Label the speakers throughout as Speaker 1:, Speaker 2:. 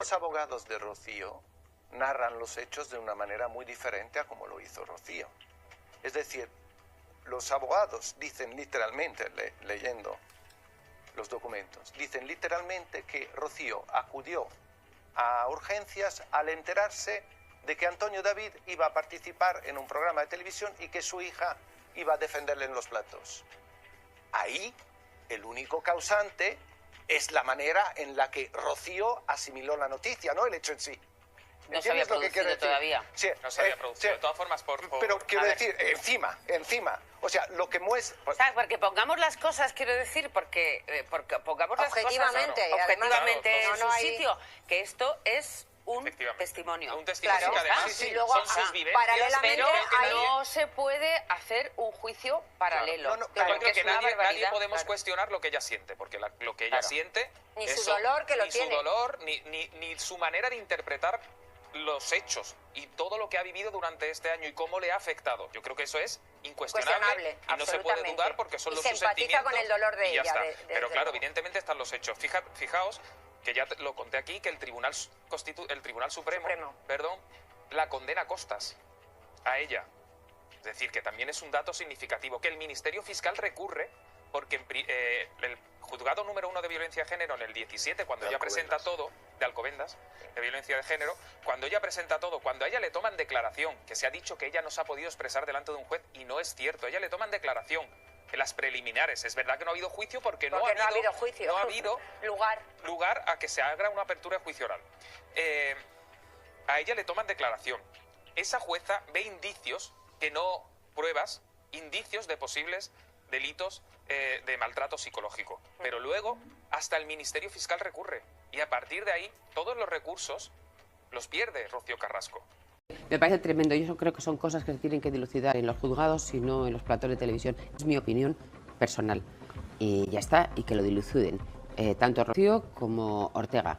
Speaker 1: Los abogados de Rocío narran los hechos de una manera muy diferente a como lo hizo Rocío. Es decir, los abogados dicen literalmente, leyendo los documentos, dicen literalmente que Rocío acudió a urgencias al enterarse de que Antonio David iba a participar en un programa de televisión y que su hija iba a defenderle en los platos. Ahí, el único causante es la manera en la que Rocío asimiló la noticia, no el hecho en sí.
Speaker 2: No se había producido todavía.
Speaker 1: Sí,
Speaker 3: no se había producido.
Speaker 1: Sí.
Speaker 3: De todas formas,
Speaker 1: Pero quiero decir, encima. O sea, lo que muestra...
Speaker 2: ¿Sabes? Porque pongamos las cosas, quiero decir, porque pongamos las cosas objetivamente en su sitio, que esto es un testimonio.
Speaker 3: Un testimonio,
Speaker 2: claro,
Speaker 3: que además
Speaker 2: y luego,
Speaker 3: son sus vivencias.
Speaker 2: Pero no se puede hacer un juicio paralelo.
Speaker 3: Claro, yo creo que nadie podemos cuestionar lo que ella siente, porque lo que ella siente...
Speaker 4: Ni su dolor que lo tiene.
Speaker 3: Ni su dolor, ni su manera de interpretar los hechos y todo lo que ha vivido durante este año y cómo le ha afectado. Yo creo que eso es incuestionable y no se puede dudar porque son los sus sentimientos.
Speaker 4: Se empatiza con el dolor de ella.
Speaker 3: Pero claro, evidentemente están los hechos. Fijaos que ya lo conté aquí, que el Tribunal Supremo, la condena a costas a ella. Es decir, que también es un dato significativo, que el Ministerio Fiscal recurre porque el juzgado número 1 de violencia de género en el 17, cuando ella presenta todo, de Alcobendas, de violencia de género, cuando ella presenta todo, cuando a ella le toman declaración, que se ha dicho que ella no se ha podido expresar delante de un juez, y no es cierto, a ella le toman declaración en las preliminares. Es verdad que no ha habido juicio porque no ha habido
Speaker 4: juicio.
Speaker 3: No ha habido lugar a que se haga una apertura de juicio oral. A ella le toman declaración. Esa jueza ve indicios, que no pruebas, indicios de posibles delitos de maltrato psicológico. Pero luego hasta el Ministerio Fiscal recurre y a partir de ahí todos los recursos los pierde Rocío Carrasco.
Speaker 5: Me parece tremendo. Yo creo que son cosas que se tienen que dilucidar en los juzgados y no en los platos de televisión. Es mi opinión personal. Y ya está, y que lo diluciden. Tanto Rocío como Ortega.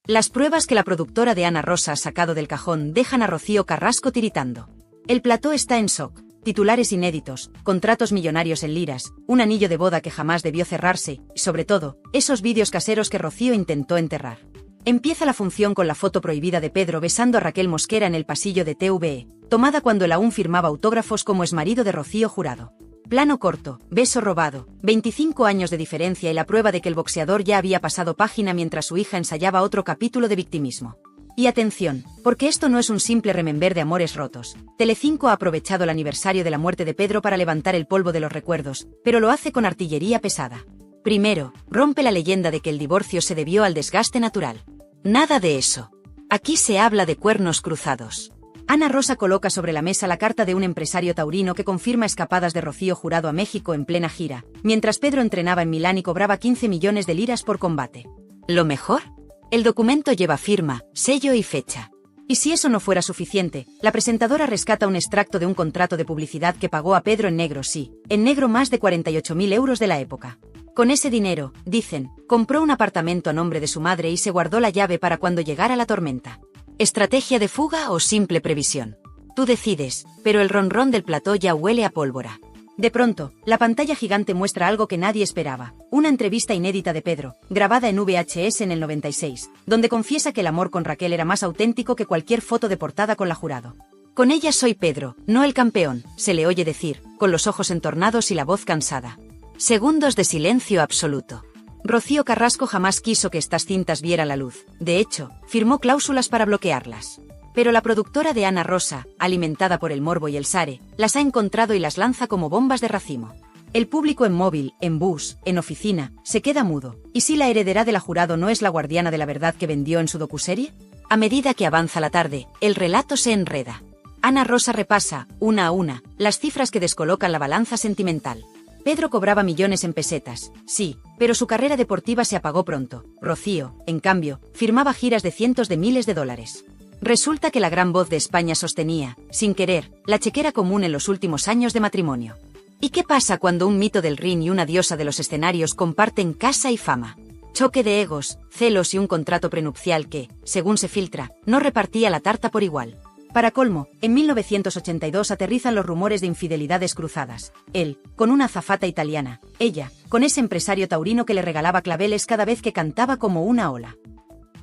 Speaker 6: Las pruebas que la productora de Ana Rosa ha sacado del cajón dejan a Rocío Carrasco tiritando. El plató está en shock. Titulares inéditos, contratos millonarios en liras, un anillo de boda que jamás debió cerrarse, y sobre todo, esos vídeos caseros que Rocío intentó enterrar. Empieza la función con la foto prohibida de Pedro besando a Raquel Mosquera en el pasillo de TVE, tomada cuando él aún firmaba autógrafos como exmarido de Rocío Jurado. Plano corto, beso robado, 25 años de diferencia y la prueba de que el boxeador ya había pasado página mientras su hija ensayaba otro capítulo de victimismo. Y atención, porque esto no es un simple remember de amores rotos. Telecinco ha aprovechado el aniversario de la muerte de Pedro para levantar el polvo de los recuerdos, pero lo hace con artillería pesada. Primero, rompe la leyenda de que el divorcio se debió al desgaste natural. Nada de eso. Aquí se habla de cuernos cruzados. Ana Rosa coloca sobre la mesa la carta de un empresario taurino que confirma escapadas de Rocío Jurado a México en plena gira, mientras Pedro entrenaba en Milán y cobraba 15 millones de liras por combate. ¿Lo mejor? El documento lleva firma, sello y fecha. Y si eso no fuera suficiente, la presentadora rescata un extracto de un contrato de publicidad que pagó a Pedro en negro, en negro más de 48.000 euros de la época. Con ese dinero, dicen, compró un apartamento a nombre de su madre y se guardó la llave para cuando llegara la tormenta. ¿Estrategia de fuga o simple previsión? Tú decides, pero el ronrón del plató ya huele a pólvora. De pronto, la pantalla gigante muestra algo que nadie esperaba, una entrevista inédita de Pedro, grabada en VHS en el 96, donde confiesa que el amor con Raquel era más auténtico que cualquier foto de portada con la Jurado. Con ella soy Pedro, no el campeón, se le oye decir, con los ojos entornados y la voz cansada. Segundos de silencio absoluto. Rocío Carrasco jamás quiso que estas cintas vieran la luz, de hecho, firmó cláusulas para bloquearlas. Pero la productora de Ana Rosa, alimentada por el morbo y el sare, las ha encontrado y las lanza como bombas de racimo. El público en móvil, en bus, en oficina, se queda mudo. ¿Y si la heredera de la Jurado no es la guardiana de la verdad que vendió en su docuserie? A medida que avanza la tarde, el relato se enreda. Ana Rosa repasa, una a una, las cifras que descolocan la balanza sentimental. Pedro cobraba millones en pesetas, sí, pero su carrera deportiva se apagó pronto. Rocío, en cambio, firmaba giras de cientos de miles de dólares. Resulta que la gran voz de España sostenía, sin querer, la chequera común en los últimos años de matrimonio. ¿Y qué pasa cuando un mito del ring y una diosa de los escenarios comparten casa y fama? Choque de egos, celos y un contrato prenupcial que, según se filtra, no repartía la tarta por igual. Para colmo, en 1982 aterrizan los rumores de infidelidades cruzadas. Él, con una azafata italiana. Ella, con ese empresario taurino que le regalaba claveles cada vez que cantaba como una ola.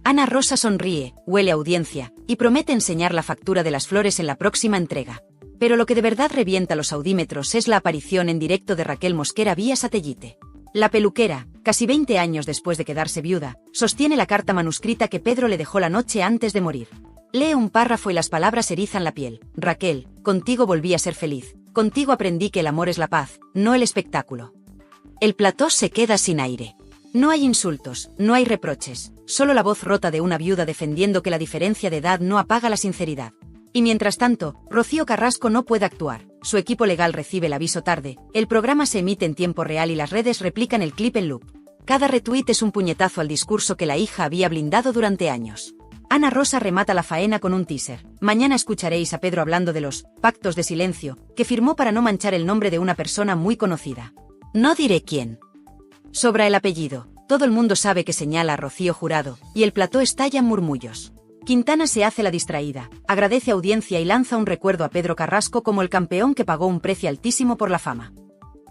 Speaker 6: Ana Rosa sonríe, huele a audiencia, y promete enseñar la factura de las flores en la próxima entrega. Pero lo que de verdad revienta los audímetros es la aparición en directo de Raquel Mosquera vía satélite. La peluquera, casi 20 años después de quedarse viuda, sostiene la carta manuscrita que Pedro le dejó la noche antes de morir. Lee un párrafo y las palabras erizan la piel. Raquel, contigo volví a ser feliz. Contigo aprendí que el amor es la paz, no el espectáculo. El plató se queda sin aire. No hay insultos, no hay reproches, solo la voz rota de una viuda defendiendo que la diferencia de edad no apaga la sinceridad. Y mientras tanto, Rocío Carrasco no puede actuar, su equipo legal recibe el aviso tarde, el programa se emite en tiempo real y las redes replican el clip en loop. Cada retweet es un puñetazo al discurso que la hija había blindado durante años. Ana Rosa remata la faena con un teaser. Mañana escucharéis a Pedro hablando de los pactos de silencio, que firmó para no manchar el nombre de una persona muy conocida. No diré quién. Sobra el apellido, todo el mundo sabe que señala a Rocío Jurado, y el plató estalla en murmullos. Quintana se hace la distraída, agradece audiencia y lanza un recuerdo a Pedro Carrasco como el campeón que pagó un precio altísimo por la fama.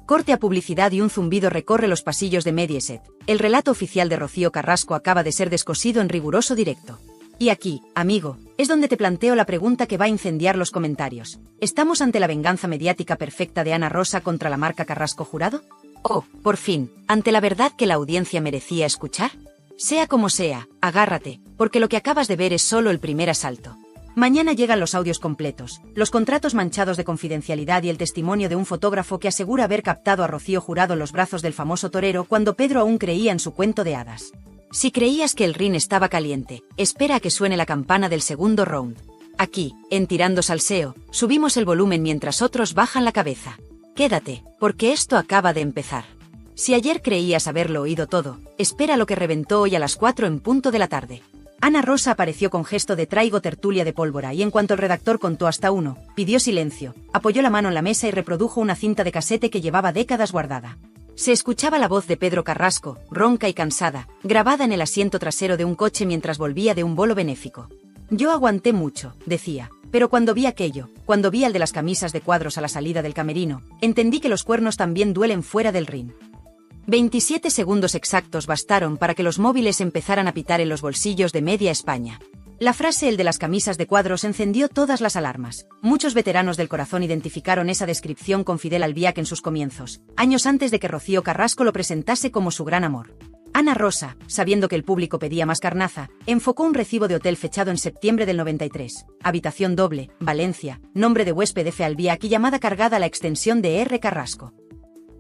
Speaker 6: Corte a publicidad y un zumbido recorre los pasillos de Mediaset. El relato oficial de Rocío Carrasco acaba de ser descosido en riguroso directo. Y aquí, amigo, es donde te planteo la pregunta que va a incendiar los comentarios. ¿Estamos ante la venganza mediática perfecta de Ana Rosa contra la marca Carrasco Jurado? ¿O, por fin, ante la verdad que la audiencia merecía escuchar? Sea como sea, agárrate, porque lo que acabas de ver es solo el primer asalto. Mañana llegan los audios completos, los contratos manchados de confidencialidad y el testimonio de un fotógrafo que asegura haber captado a Rocío Jurado en los brazos del famoso torero cuando Pedro aún creía en su cuento de hadas. Si creías que el ring estaba caliente, espera a que suene la campana del segundo round. Aquí, en Tirando Salseo, subimos el volumen mientras otros bajan la cabeza. Quédate, porque esto acaba de empezar. Si ayer creías haberlo oído todo, espera lo que reventó hoy a las 4 en punto de la tarde. Ana Rosa apareció con gesto de traigo tertulia de pólvora y en cuanto el redactor contó hasta 1, pidió silencio, apoyó la mano en la mesa y reprodujo una cinta de casete que llevaba décadas guardada. Se escuchaba la voz de Pedro Carrasco, ronca y cansada, grabada en el asiento trasero de un coche mientras volvía de un bolo benéfico. Yo aguanté mucho, decía, pero cuando vi aquello, cuando vi al de las camisas de cuadros a la salida del camerino, entendí que los cuernos también duelen fuera del ring. 27 segundos exactos bastaron para que los móviles empezaran a pitar en los bolsillos de media España. La frase "el de las camisas de cuadros" encendió todas las alarmas. Muchos veteranos del corazón identificaron esa descripción con Fidel Albiac en sus comienzos, años antes de que Rocío Carrasco lo presentase como su gran amor. Ana Rosa, sabiendo que el público pedía más carnaza, enfocó un recibo de hotel fechado en septiembre del 93, habitación doble, Valencia, nombre de huésped F. Albiac y llamada cargada a la extensión de R. Carrasco.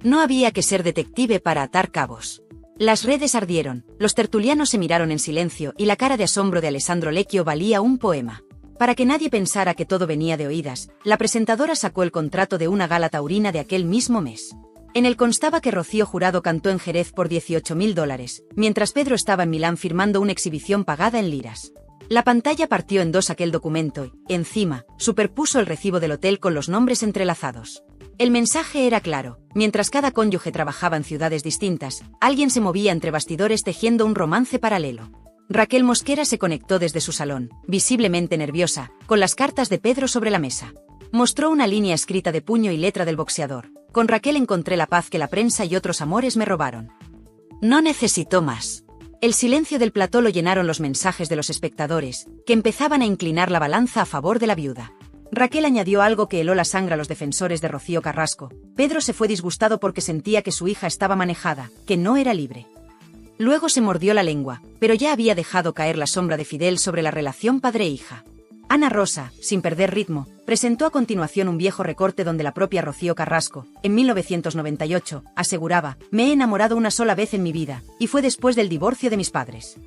Speaker 6: No había que ser detective para atar cabos. Las redes ardieron, los tertulianos se miraron en silencio y la cara de asombro de Alessandro Lecchio valía un poema. Para que nadie pensara que todo venía de oídas, la presentadora sacó el contrato de una gala taurina de aquel mismo mes. En él constaba que Rocío Jurado cantó en Jerez por $18.000, mientras Pedro estaba en Milán firmando una exhibición pagada en liras. La pantalla partió en dos aquel documento y, encima, superpuso el recibo del hotel con los nombres entrelazados. El mensaje era claro, mientras cada cónyuge trabajaba en ciudades distintas, alguien se movía entre bastidores tejiendo un romance paralelo. Raquel Mosquera se conectó desde su salón, visiblemente nerviosa, con las cartas de Pedro sobre la mesa. Mostró una línea escrita de puño y letra del boxeador. Con Raquel encontré la paz que la prensa y otros amores me robaron. No necesitó más. El silencio del plató lo llenaron los mensajes de los espectadores, que empezaban a inclinar la balanza a favor de la viuda. Raquel añadió algo que heló la sangre a los defensores de Rocío Carrasco. Pedro se fue disgustado porque sentía que su hija estaba manejada, que no era libre. Luego se mordió la lengua, pero ya había dejado caer la sombra de Fidel sobre la relación padre-hija. Ana Rosa, sin perder ritmo, presentó a continuación un viejo recorte donde la propia Rocío Carrasco, en 1998, aseguraba: «Me he enamorado una sola vez en mi vida, y fue después del divorcio de mis padres».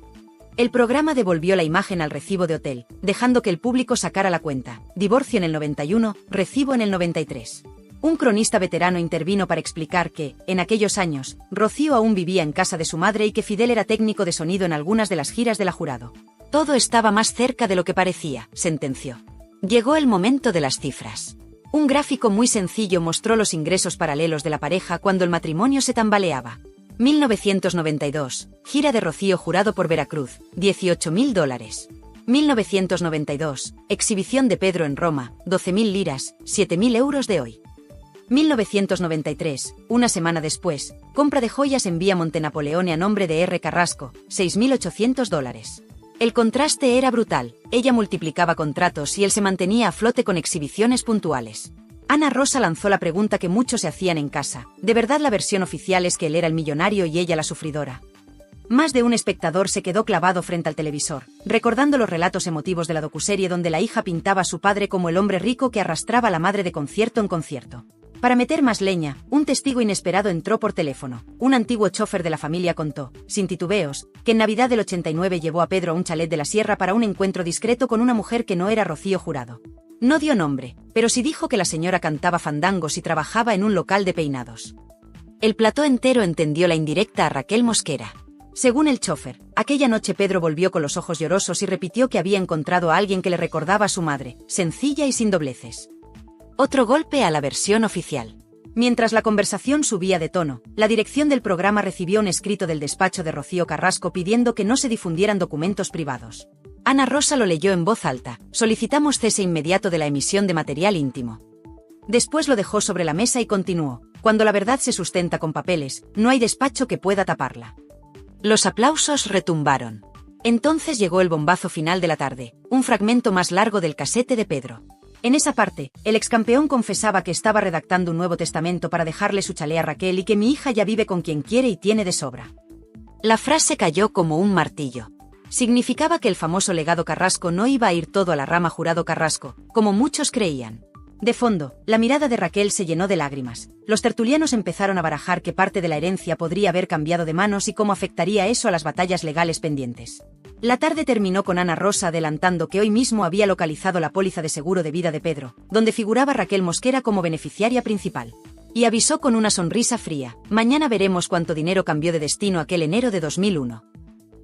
Speaker 6: El programa devolvió la imagen al recibo de hotel, dejando que el público sacara la cuenta. Divorcio en el 91, recibo en el 93. Un cronista veterano intervino para explicar que, en aquellos años, Rocío aún vivía en casa de su madre y que Fidel era técnico de sonido en algunas de las giras de la Jurado. Todo estaba más cerca de lo que parecía, sentenció. Llegó el momento de las cifras. Un gráfico muy sencillo mostró los ingresos paralelos de la pareja cuando el matrimonio se tambaleaba. 1992, gira de Rocío Jurado por Veracruz, $18.000. 1992, exhibición de Pedro en Roma, 12.000 liras, 7.000 euros de hoy. 1993, una semana después, compra de joyas en vía Montenapoleone a nombre de R. Carrasco, $6.800. El contraste era brutal, ella multiplicaba contratos y él se mantenía a flote con exhibiciones puntuales. Ana Rosa lanzó la pregunta que muchos se hacían en casa, ¿de verdad la versión oficial es que él era el millonario y ella la sufridora? Más de un espectador se quedó clavado frente al televisor, recordando los relatos emotivos de la docuserie donde la hija pintaba a su padre como el hombre rico que arrastraba a la madre de concierto en concierto. Para meter más leña, un testigo inesperado entró por teléfono. Un antiguo chofer de la familia contó, sin titubeos, que en Navidad del 89 llevó a Pedro a un chalet de la Sierra para un encuentro discreto con una mujer que no era Rocío Jurado. No dio nombre, pero sí dijo que la señora cantaba fandangos y trabajaba en un local de peinados. El plató entero entendió la indirecta a Raquel Mosquera. Según el chofer, aquella noche Pedro volvió con los ojos llorosos y repitió que había encontrado a alguien que le recordaba a su madre, sencilla y sin dobleces. Otro golpe a la versión oficial. Mientras la conversación subía de tono, la dirección del programa recibió un escrito del despacho de Rocío Carrasco pidiendo que no se difundieran documentos privados. Ana Rosa lo leyó en voz alta: solicitamos cese inmediato de la emisión de material íntimo. Después lo dejó sobre la mesa y continuó: cuando la verdad se sustenta con papeles, no hay despacho que pueda taparla. Los aplausos retumbaron. Entonces llegó el bombazo final de la tarde, un fragmento más largo del casete de Pedro. En esa parte, el excampeón confesaba que estaba redactando un nuevo testamento para dejarle su chalet a Raquel y que mi hija ya vive con quien quiere y tiene de sobra. La frase cayó como un martillo. Significaba que el famoso legado Carrasco no iba a ir todo a la rama Jurado Carrasco, como muchos creían. De fondo, la mirada de Raquel se llenó de lágrimas. Los tertulianos empezaron a barajar qué parte de la herencia podría haber cambiado de manos y cómo afectaría eso a las batallas legales pendientes. La tarde terminó con Ana Rosa adelantando que hoy mismo había localizado la póliza de seguro de vida de Pedro, donde figuraba Raquel Mosquera como beneficiaria principal. Y avisó con una sonrisa fría: mañana veremos cuánto dinero cambió de destino aquel enero de 2001.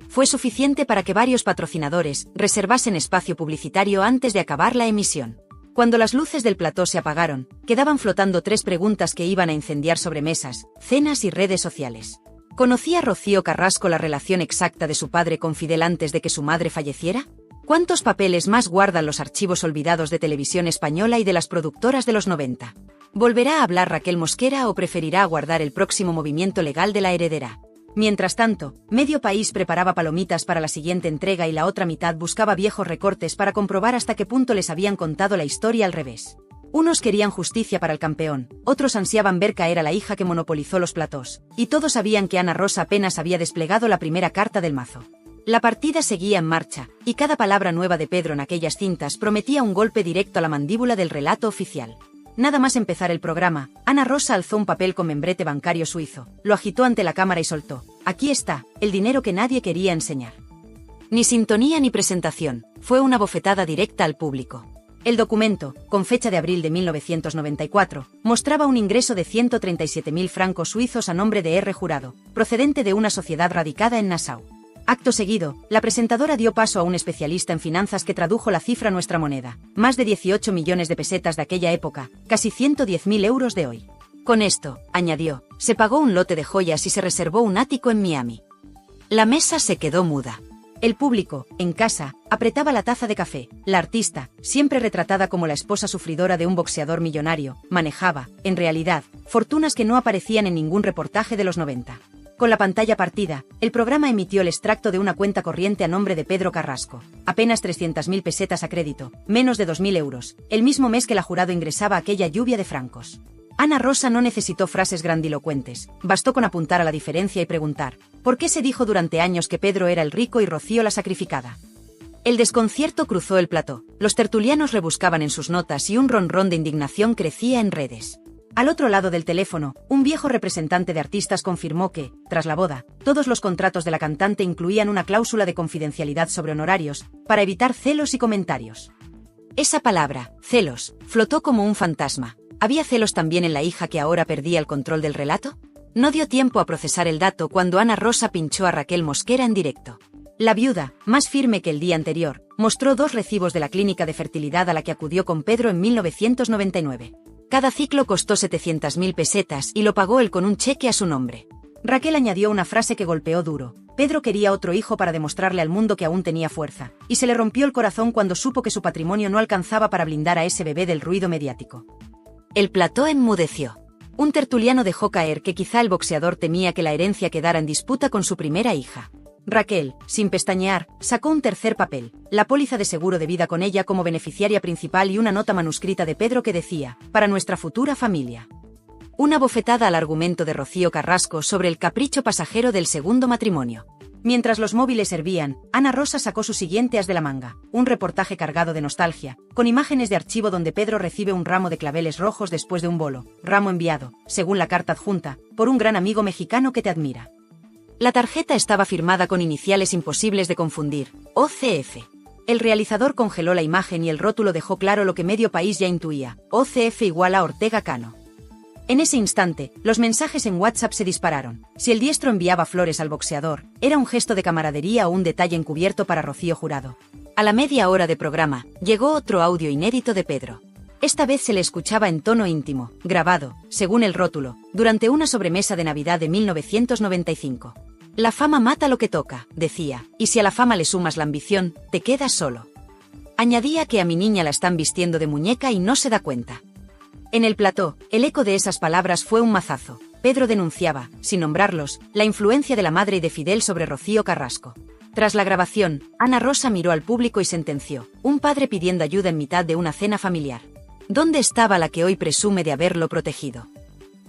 Speaker 6: Fue suficiente para que varios patrocinadores reservasen espacio publicitario antes de acabar la emisión. Cuando las luces del plató se apagaron, quedaban flotando 3 preguntas que iban a incendiar sobremesas, cenas y redes sociales. ¿Conocía Rocío Carrasco la relación exacta de su padre con Fidel antes de que su madre falleciera? ¿Cuántos papeles más guardan los archivos olvidados de Televisión Española y de las productoras de los 90? ¿Volverá a hablar Raquel Mosquera o preferirá aguardar el próximo movimiento legal de la heredera? Mientras tanto, medio país preparaba palomitas para la siguiente entrega y la otra mitad buscaba viejos recortes para comprobar hasta qué punto les habían contado la historia al revés. Unos querían justicia para el campeón, otros ansiaban ver caer a la hija que monopolizó los platós, y todos sabían que Ana Rosa apenas había desplegado la primera carta del mazo. La partida seguía en marcha, y cada palabra nueva de Pedro en aquellas cintas prometía un golpe directo a la mandíbula del relato oficial. Nada más empezar el programa, Ana Rosa alzó un papel con membrete bancario suizo, lo agitó ante la cámara y soltó: aquí está, el dinero que nadie quería enseñar. Ni sintonía ni presentación, fue una bofetada directa al público. El documento, con fecha de abril de 1994, mostraba un ingreso de 137.000 francos suizos a nombre de R. Jurado, procedente de una sociedad radicada en Nassau. Acto seguido, la presentadora dio paso a un especialista en finanzas que tradujo la cifra a nuestra moneda: más de 18 millones de pesetas de aquella época, casi 110.000 euros de hoy. Con esto, añadió, se pagó un lote de joyas y se reservó un ático en Miami. La mesa se quedó muda. El público, en casa, apretaba la taza de café. La artista, siempre retratada como la esposa sufridora de un boxeador millonario, manejaba, en realidad, fortunas que no aparecían en ningún reportaje de los 90. Con la pantalla partida, el programa emitió el extracto de una cuenta corriente a nombre de Pedro Carrasco. Apenas 300.000 pesetas a crédito, menos de 2.000 euros, el mismo mes que la Jurado ingresaba aquella lluvia de francos. Ana Rosa no necesitó frases grandilocuentes, bastó con apuntar a la diferencia y preguntar: ¿por qué se dijo durante años que Pedro era el rico y Rocío la sacrificada? El desconcierto cruzó el plató, los tertulianos rebuscaban en sus notas y un ronrón de indignación crecía en redes. Al otro lado del teléfono, un viejo representante de artistas confirmó que, tras la boda, todos los contratos de la cantante incluían una cláusula de confidencialidad sobre honorarios, para evitar celos y comentarios. Esa palabra, celos, flotó como un fantasma. ¿Había celos también en la hija que ahora perdía el control del relato? No dio tiempo a procesar el dato cuando Ana Rosa pinchó a Raquel Mosquera en directo. La viuda, más firme que el día anterior, mostró 2 recibos de la clínica de fertilidad a la que acudió con Pedro en 1999. Cada ciclo costó 700.000 pesetas y lo pagó él con un cheque a su nombre. Raquel añadió una frase que golpeó duro: Pedro quería otro hijo para demostrarle al mundo que aún tenía fuerza, y se le rompió el corazón cuando supo que su patrimonio no alcanzaba para blindar a ese bebé del ruido mediático. El plató enmudeció. Un tertuliano dejó caer que quizá el boxeador temía que la herencia quedara en disputa con su primera hija. Raquel, sin pestañear, sacó un tercer papel, la póliza de seguro de vida con ella como beneficiaria principal y una nota manuscrita de Pedro que decía, para nuestra futura familia. Una bofetada al argumento de Rocío Carrasco sobre el capricho pasajero del segundo matrimonio. Mientras los móviles hervían, Ana Rosa sacó su siguiente as de la manga, un reportaje cargado de nostalgia, con imágenes de archivo donde Pedro recibe un ramo de claveles rojos después de un bolo, ramo enviado, según la carta adjunta, por un gran amigo mexicano que te admira. La tarjeta estaba firmada con iniciales imposibles de confundir, OCF. El realizador congeló la imagen y el rótulo dejó claro lo que medio país ya intuía, OCF igual a Ortega Cano. En ese instante, los mensajes en WhatsApp se dispararon. Si el diestro enviaba flores al boxeador, era un gesto de camaradería o un detalle encubierto para Rocío Jurado. A la media hora de programa, llegó otro audio inédito de Pedro. Esta vez se le escuchaba en tono íntimo, grabado, según el rótulo, durante una sobremesa de Navidad de 1995. La fama mata lo que toca, decía, y si a la fama le sumas la ambición, te quedas solo. Añadía que a mi niña la están vistiendo de muñeca y no se da cuenta. En el plató, el eco de esas palabras fue un mazazo. Pedro denunciaba, sin nombrarlos, la influencia de la madre y de Fidel sobre Rocío Carrasco. Tras la grabación, Ana Rosa miró al público y sentenció, un padre pidiendo ayuda en mitad de una cena familiar. ¿Dónde estaba la que hoy presume de haberlo protegido?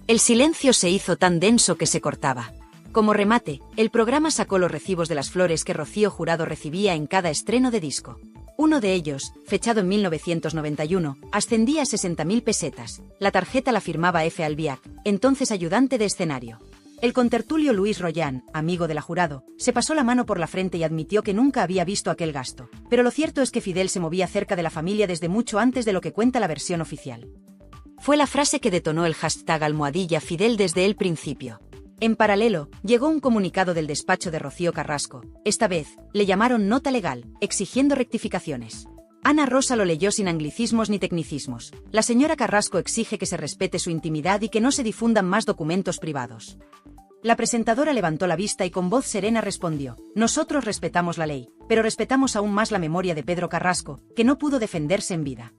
Speaker 6: El silencio se hizo tan denso que se cortaba. Como remate, el programa sacó los recibos de las flores que Rocío Jurado recibía en cada estreno de disco. Uno de ellos, fechado en 1991, ascendía a 60.000 pesetas. La tarjeta la firmaba F. Albiac, entonces ayudante de escenario. El contertulio Luis Rollán, amigo de la Jurado, se pasó la mano por la frente y admitió que nunca había visto aquel gasto. Pero lo cierto es que Fidel se movía cerca de la familia desde mucho antes de lo que cuenta la versión oficial. Fue la frase que detonó el hashtag #Fidel desde el principio. En paralelo, llegó un comunicado del despacho de Rocío Carrasco. Esta vez, le llamaron nota legal, exigiendo rectificaciones. Ana Rosa lo leyó sin anglicismos ni tecnicismos. La señora Carrasco exige que se respete su intimidad y que no se difundan más documentos privados. La presentadora levantó la vista y con voz serena respondió, nosotros respetamos la ley, pero respetamos aún más la memoria de Pedro Carrasco, que no pudo defenderse en vida.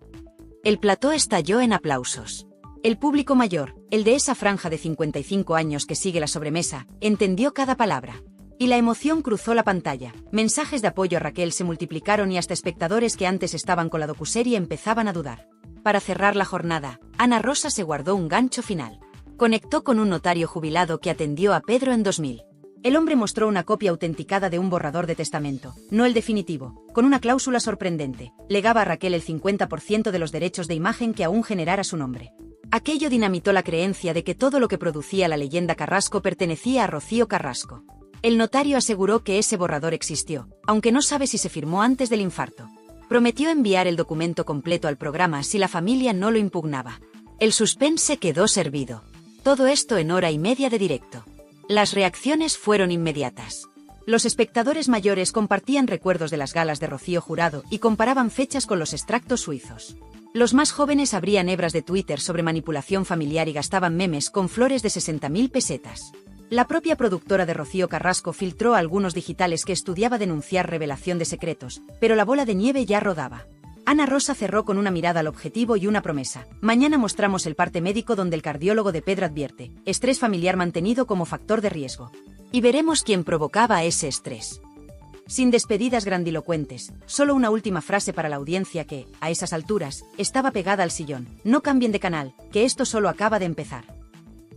Speaker 6: El plató estalló en aplausos. El público mayor, el de esa franja de 55 años que sigue la sobremesa, entendió cada palabra. Y la emoción cruzó la pantalla. Mensajes de apoyo a Raquel se multiplicaron y hasta espectadores que antes estaban con la docuserie empezaban a dudar. Para cerrar la jornada, Ana Rosa se guardó un gancho final. Conectó con un notario jubilado que atendió a Pedro en 2000. El hombre mostró una copia autenticada de un borrador de testamento, no el definitivo, con una cláusula sorprendente. Legaba a Raquel el 50% de los derechos de imagen que aún generara su nombre. Aquello dinamitó la creencia de que todo lo que producía la leyenda Carrasco pertenecía a Rocío Carrasco. El notario aseguró que ese borrador existió, aunque no sabe si se firmó antes del infarto. Prometió enviar el documento completo al programa si la familia no lo impugnaba. El suspense quedó servido. Todo esto en hora y media de directo. Las reacciones fueron inmediatas. Los espectadores mayores compartían recuerdos de las galas de Rocío Jurado y comparaban fechas con los extractos suizos. Los más jóvenes abrían hebras de Twitter sobre manipulación familiar y gastaban memes con flores de 60.000 pesetas. La propia productora de Rocío Carrasco filtró a algunos digitales que estudiaba denunciar revelación de secretos, pero la bola de nieve ya rodaba. Ana Rosa cerró con una mirada al objetivo y una promesa. Mañana mostramos el parte médico donde el cardiólogo de Pedro advierte, estrés familiar mantenido como factor de riesgo. Y veremos quién provocaba ese estrés. Sin despedidas grandilocuentes, solo una última frase para la audiencia que, a esas alturas, estaba pegada al sillón. No cambien de canal, que esto solo acaba de empezar.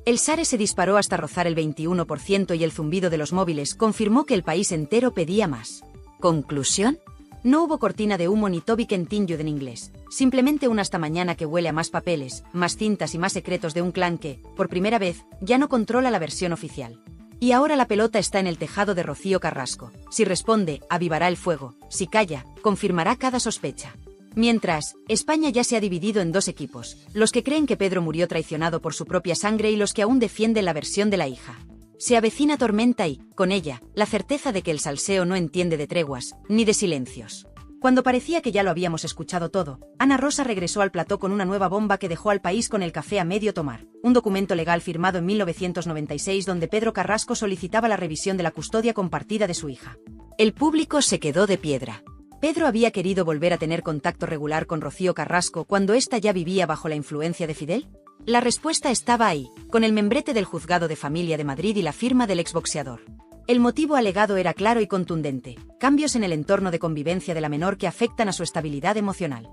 Speaker 6: El SARE se disparó hasta rozar el 21% y el zumbido de los móviles confirmó que el país entero pedía más. ¿Conclusión? No hubo cortina de humo ni Toby Kentinjud en inglés. Simplemente un hasta mañana que huele a más papeles, más cintas y más secretos de un clan que, por primera vez, ya no controla la versión oficial. Y ahora la pelota está en el tejado de Rocío Carrasco. Si responde, avivará el fuego. Si calla, confirmará cada sospecha. Mientras, España ya se ha dividido en dos equipos, los que creen que Pedro murió traicionado por su propia sangre y los que aún defienden la versión de la hija. Se avecina tormenta y, con ella, la certeza de que el salseo no entiende de treguas, ni de silencios. Cuando parecía que ya lo habíamos escuchado todo, Ana Rosa regresó al plató con una nueva bomba que dejó al país con el café a medio tomar. Un documento legal firmado en 1996 donde Pedro Carrasco solicitaba la revisión de la custodia compartida de su hija. El público se quedó de piedra. Pedro había querido volver a tener contacto regular con Rocío Carrasco cuando ésta ya vivía bajo la influencia de Fidel. La respuesta estaba ahí, con el membrete del Juzgado de Familia de Madrid y la firma del exboxeador. El motivo alegado era claro y contundente: cambios en el entorno de convivencia de la menor que afectan a su estabilidad emocional.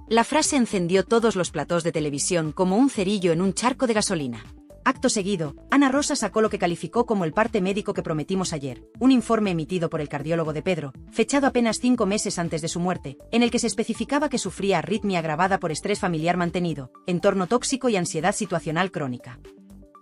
Speaker 6: La frase encendió todos los platós de televisión como un cerillo en un charco de gasolina. Acto seguido, Ana Rosa sacó lo que calificó como el parte médico que prometimos ayer, un informe emitido por el cardiólogo de Pedro, fechado apenas 5 meses antes de su muerte, en el que se especificaba que sufría arritmia agravada por estrés familiar mantenido, entorno tóxico y ansiedad situacional crónica.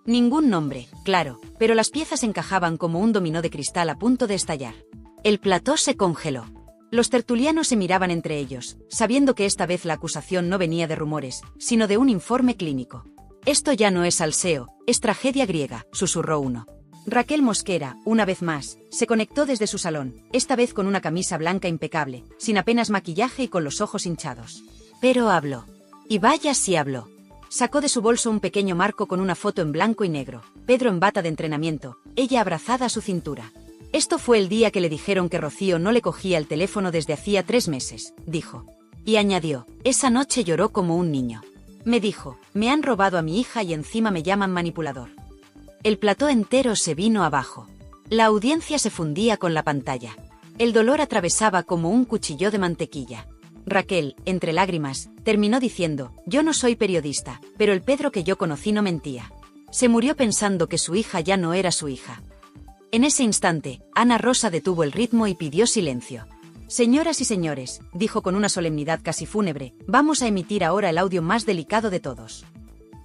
Speaker 6: Ningún nombre, claro, pero las piezas encajaban como un dominó de cristal a punto de estallar. El plató se congeló. Los tertulianos se miraban entre ellos, sabiendo que esta vez la acusación no venía de rumores, sino de un informe clínico. «Esto ya no es salseo, es tragedia griega», susurró uno. Raquel Mosquera, una vez más, se conectó desde su salón, esta vez con una camisa blanca impecable, sin apenas maquillaje y con los ojos hinchados. Pero habló. Y vaya si habló. Sacó de su bolso un pequeño marco con una foto en blanco y negro, Pedro en bata de entrenamiento, ella abrazada a su cintura. «Esto fue el día que le dijeron que Rocío no le cogía el teléfono desde hacía 3 meses», dijo. Y añadió: «Esa noche lloró como un niño. Me dijo, me han robado a mi hija y encima me llaman manipulador». El plató entero se vino abajo. La audiencia se fundía con la pantalla. El dolor atravesaba como un cuchillo de mantequilla. Raquel, entre lágrimas, terminó diciendo: «Yo no soy periodista, pero el Pedro que yo conocí no mentía. Se murió pensando que su hija ya no era su hija». En ese instante, Ana Rosa detuvo el ritmo y pidió silencio. «Señoras y señores», dijo con una solemnidad casi fúnebre, «vamos a emitir ahora el audio más delicado de todos».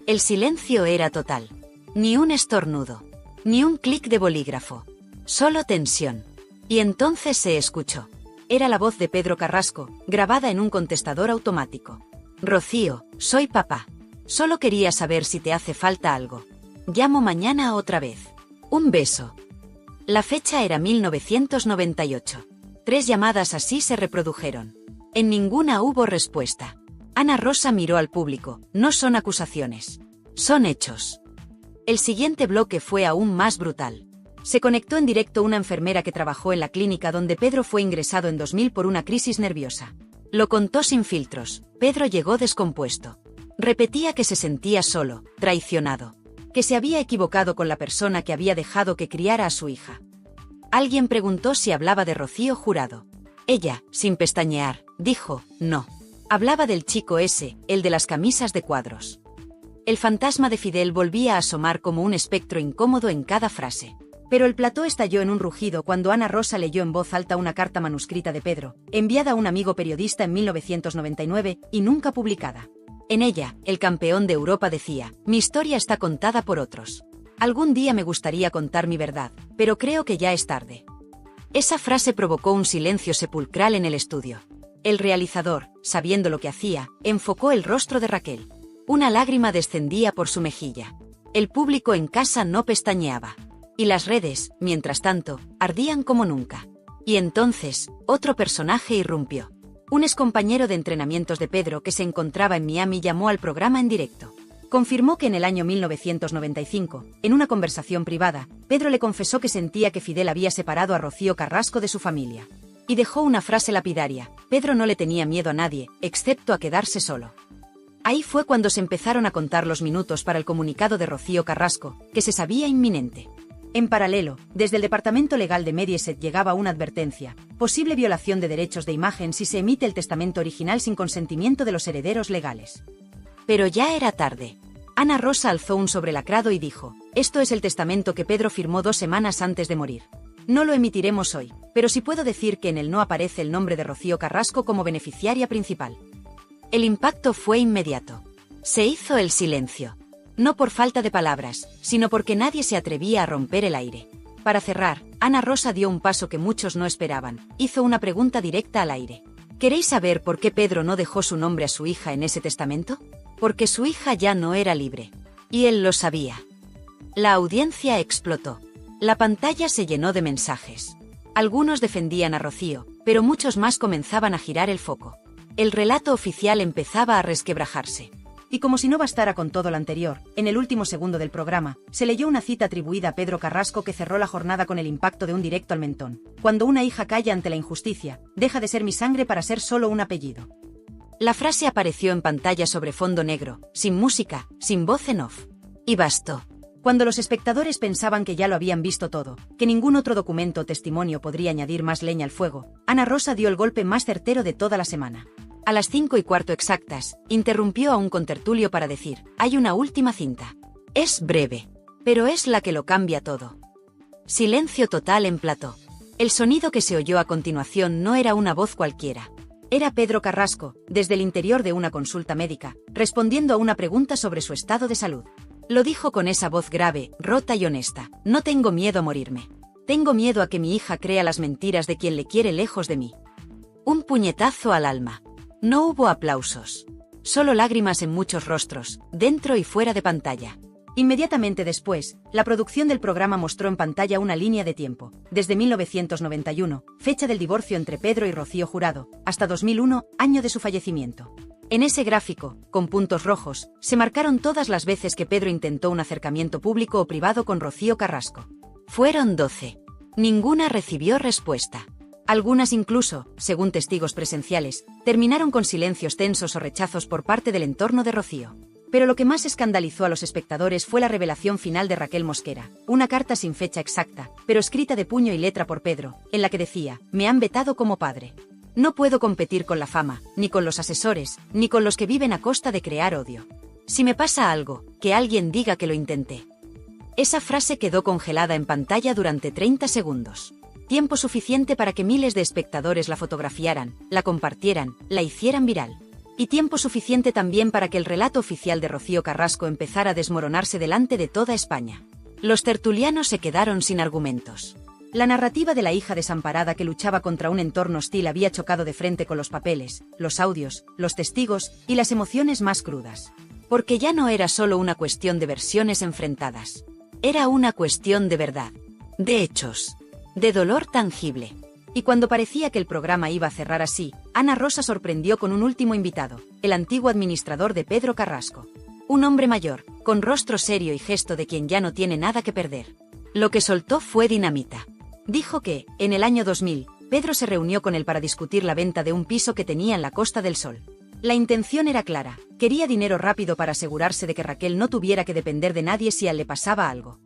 Speaker 6: El silencio era total. Ni un estornudo. Ni un clic de bolígrafo. Solo tensión. Y entonces se escuchó. Era la voz de Pedro Carrasco, grabada en un contestador automático. «Rocío, soy papá. Solo quería saber si te hace falta algo. Llamo mañana otra vez. Un beso». La fecha era 1998. 3 llamadas así se reprodujeron. En ninguna hubo respuesta. Ana Rosa miró al público. «No son acusaciones. Son hechos». El siguiente bloque fue aún más brutal. Se conectó en directo una enfermera que trabajó en la clínica donde Pedro fue ingresado en 2000 por una crisis nerviosa. Lo contó sin filtros. Pedro llegó descompuesto. Repetía que se sentía solo, traicionado. Que se había equivocado con la persona que había dejado que criara a su hija. Alguien preguntó si hablaba de Rocío Jurado. Ella, sin pestañear, dijo: «No». Hablaba del chico ese, el de las camisas de cuadros. El fantasma de Fidel volvía a asomar como un espectro incómodo en cada frase. Pero el plató estalló en un rugido cuando Ana Rosa leyó en voz alta una carta manuscrita de Pedro, enviada a un amigo periodista en 1999 y nunca publicada. En ella, el campeón de Europa decía: «Mi historia está contada por otros. Algún día me gustaría contar mi verdad, pero creo que ya es tarde». Esa frase provocó un silencio sepulcral en el estudio. El realizador, sabiendo lo que hacía, enfocó el rostro de Raquel. Una lágrima descendía por su mejilla. El público en casa no pestañeaba. Y las redes, mientras tanto, ardían como nunca. Y entonces, otro personaje irrumpió. Un excompañero de entrenamientos de Pedro que se encontraba en Miami llamó al programa en directo. Confirmó que en el año 1995, en una conversación privada, Pedro le confesó que sentía que Fidel había separado a Rocío Carrasco de su familia. Y dejó una frase lapidaria: Pedro no le tenía miedo a nadie, excepto a quedarse solo. Ahí fue cuando se empezaron a contar los minutos para el comunicado de Rocío Carrasco, que se sabía inminente. En paralelo, desde el departamento legal de Mediaset llegaba una advertencia: posible violación de derechos de imagen si se emite el testamento original sin consentimiento de los herederos legales. Pero ya era tarde. Ana Rosa alzó un sobrelacrado y dijo: «Esto es el testamento que Pedro firmó 2 semanas antes de morir. No lo emitiremos hoy, pero sí puedo decir que en él no aparece el nombre de Rocío Carrasco como beneficiaria principal». El impacto fue inmediato. Se hizo el silencio. No por falta de palabras, sino porque nadie se atrevía a romper el aire. Para cerrar, Ana Rosa dio un paso que muchos no esperaban. Hizo una pregunta directa al aire. ¿Queréis saber por qué Pedro no dejó su nombre a su hija en ese testamento? Porque su hija ya no era libre. Y él lo sabía. La audiencia explotó. La pantalla se llenó de mensajes. Algunos defendían a Rocío, pero muchos más comenzaban a girar el foco. El relato oficial empezaba a resquebrajarse. Y como si no bastara con todo lo anterior, en el último segundo del programa, se leyó una cita atribuida a Pedro Carrasco que cerró la jornada con el impacto de un directo al mentón. Cuando una hija calla ante la injusticia, deja de ser mi sangre para ser solo un apellido. La frase apareció en pantalla sobre fondo negro, sin música, sin voz en off. Y bastó. Cuando los espectadores pensaban que ya lo habían visto todo, que ningún otro documento o testimonio podría añadir más leña al fuego, Ana Rosa dio el golpe más certero de toda la semana. A las 5:15 exactas, interrumpió a un contertulio para decir: hay una última cinta. Es breve, pero es la que lo cambia todo. Silencio total en plató. El sonido que se oyó a continuación no era una voz cualquiera. Era Pedro Carrasco, desde el interior de una consulta médica, respondiendo a una pregunta sobre su estado de salud. Lo dijo con esa voz grave, rota y honesta: no tengo miedo a morirme. Tengo miedo a que mi hija crea las mentiras de quien le quiere lejos de mí. Un puñetazo al alma. No hubo aplausos. Solo lágrimas en muchos rostros, dentro y fuera de pantalla. Inmediatamente después, la producción del programa mostró en pantalla una línea de tiempo, desde 1991, fecha del divorcio entre Pedro y Rocío Jurado, hasta 2001, año de su fallecimiento. En ese gráfico, con puntos rojos, se marcaron todas las veces que Pedro intentó un acercamiento público o privado con Rocío Carrasco. Fueron 12. Ninguna recibió respuesta. Algunas incluso, según testigos presenciales, terminaron con silencios tensos o rechazos por parte del entorno de Rocío. Pero lo que más escandalizó a los espectadores fue la revelación final de Raquel Mosquera, una carta sin fecha exacta, pero escrita de puño y letra por Pedro, en la que decía: me han vetado como padre. No puedo competir con la fama, ni con los asesores, ni con los que viven a costa de crear odio. Si me pasa algo, que alguien diga que lo intenté. Esa frase quedó congelada en pantalla durante 30 segundos. Tiempo suficiente para que miles de espectadores la fotografiaran, la compartieran, la hicieran viral. Y tiempo suficiente también para que el relato oficial de Rocío Carrasco empezara a desmoronarse delante de toda España. Los tertulianos se quedaron sin argumentos. La narrativa de la hija desamparada que luchaba contra un entorno hostil había chocado de frente con los papeles, los audios, los testigos y las emociones más crudas. Porque ya no era solo una cuestión de versiones enfrentadas. Era una cuestión de verdad, de hechos, de dolor tangible. Y cuando parecía que el programa iba a cerrar así, Ana Rosa sorprendió con un último invitado, el antiguo administrador de Pedro Carrasco. Un hombre mayor, con rostro serio y gesto de quien ya no tiene nada que perder. Lo que soltó fue dinamita. Dijo que, en el año 2000, Pedro se reunió con él para discutir la venta de un piso que tenía en la Costa del Sol. La intención era clara: quería dinero rápido para asegurarse de que Raquel no tuviera que depender de nadie si a él le pasaba algo.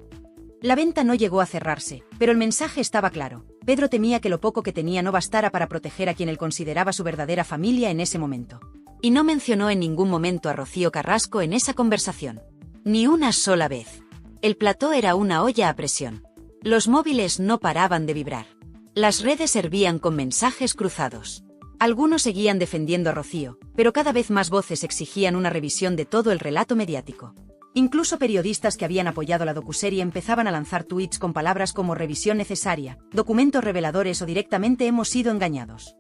Speaker 6: La venta no llegó a cerrarse, pero el mensaje estaba claro. Pedro temía que lo poco que tenía no bastara para proteger a quien él consideraba su verdadera familia en ese momento. Y no mencionó en ningún momento a Rocío Carrasco en esa conversación. Ni una sola vez. El plató era una olla a presión. Los móviles no paraban de vibrar. Las redes hervían con mensajes cruzados. Algunos seguían defendiendo a Rocío, pero cada vez más voces exigían una revisión de todo el relato mediático. Incluso periodistas que habían apoyado la docuserie empezaban a lanzar tweets con palabras como revisión necesaria, documentos reveladores o directamente hemos sido engañados.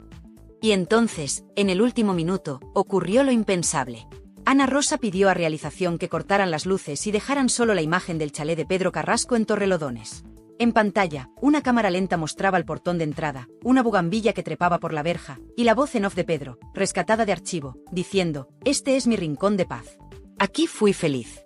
Speaker 6: Y entonces, en el último minuto, ocurrió lo impensable. Ana Rosa pidió a realización que cortaran las luces y dejaran solo la imagen del chalet de Pedro Carrasco en Torrelodones. En pantalla, una cámara lenta mostraba el portón de entrada, una bugambilla que trepaba por la verja, y la voz en off de Pedro, rescatada de archivo, diciendo: este es mi rincón de paz. Aquí fui feliz.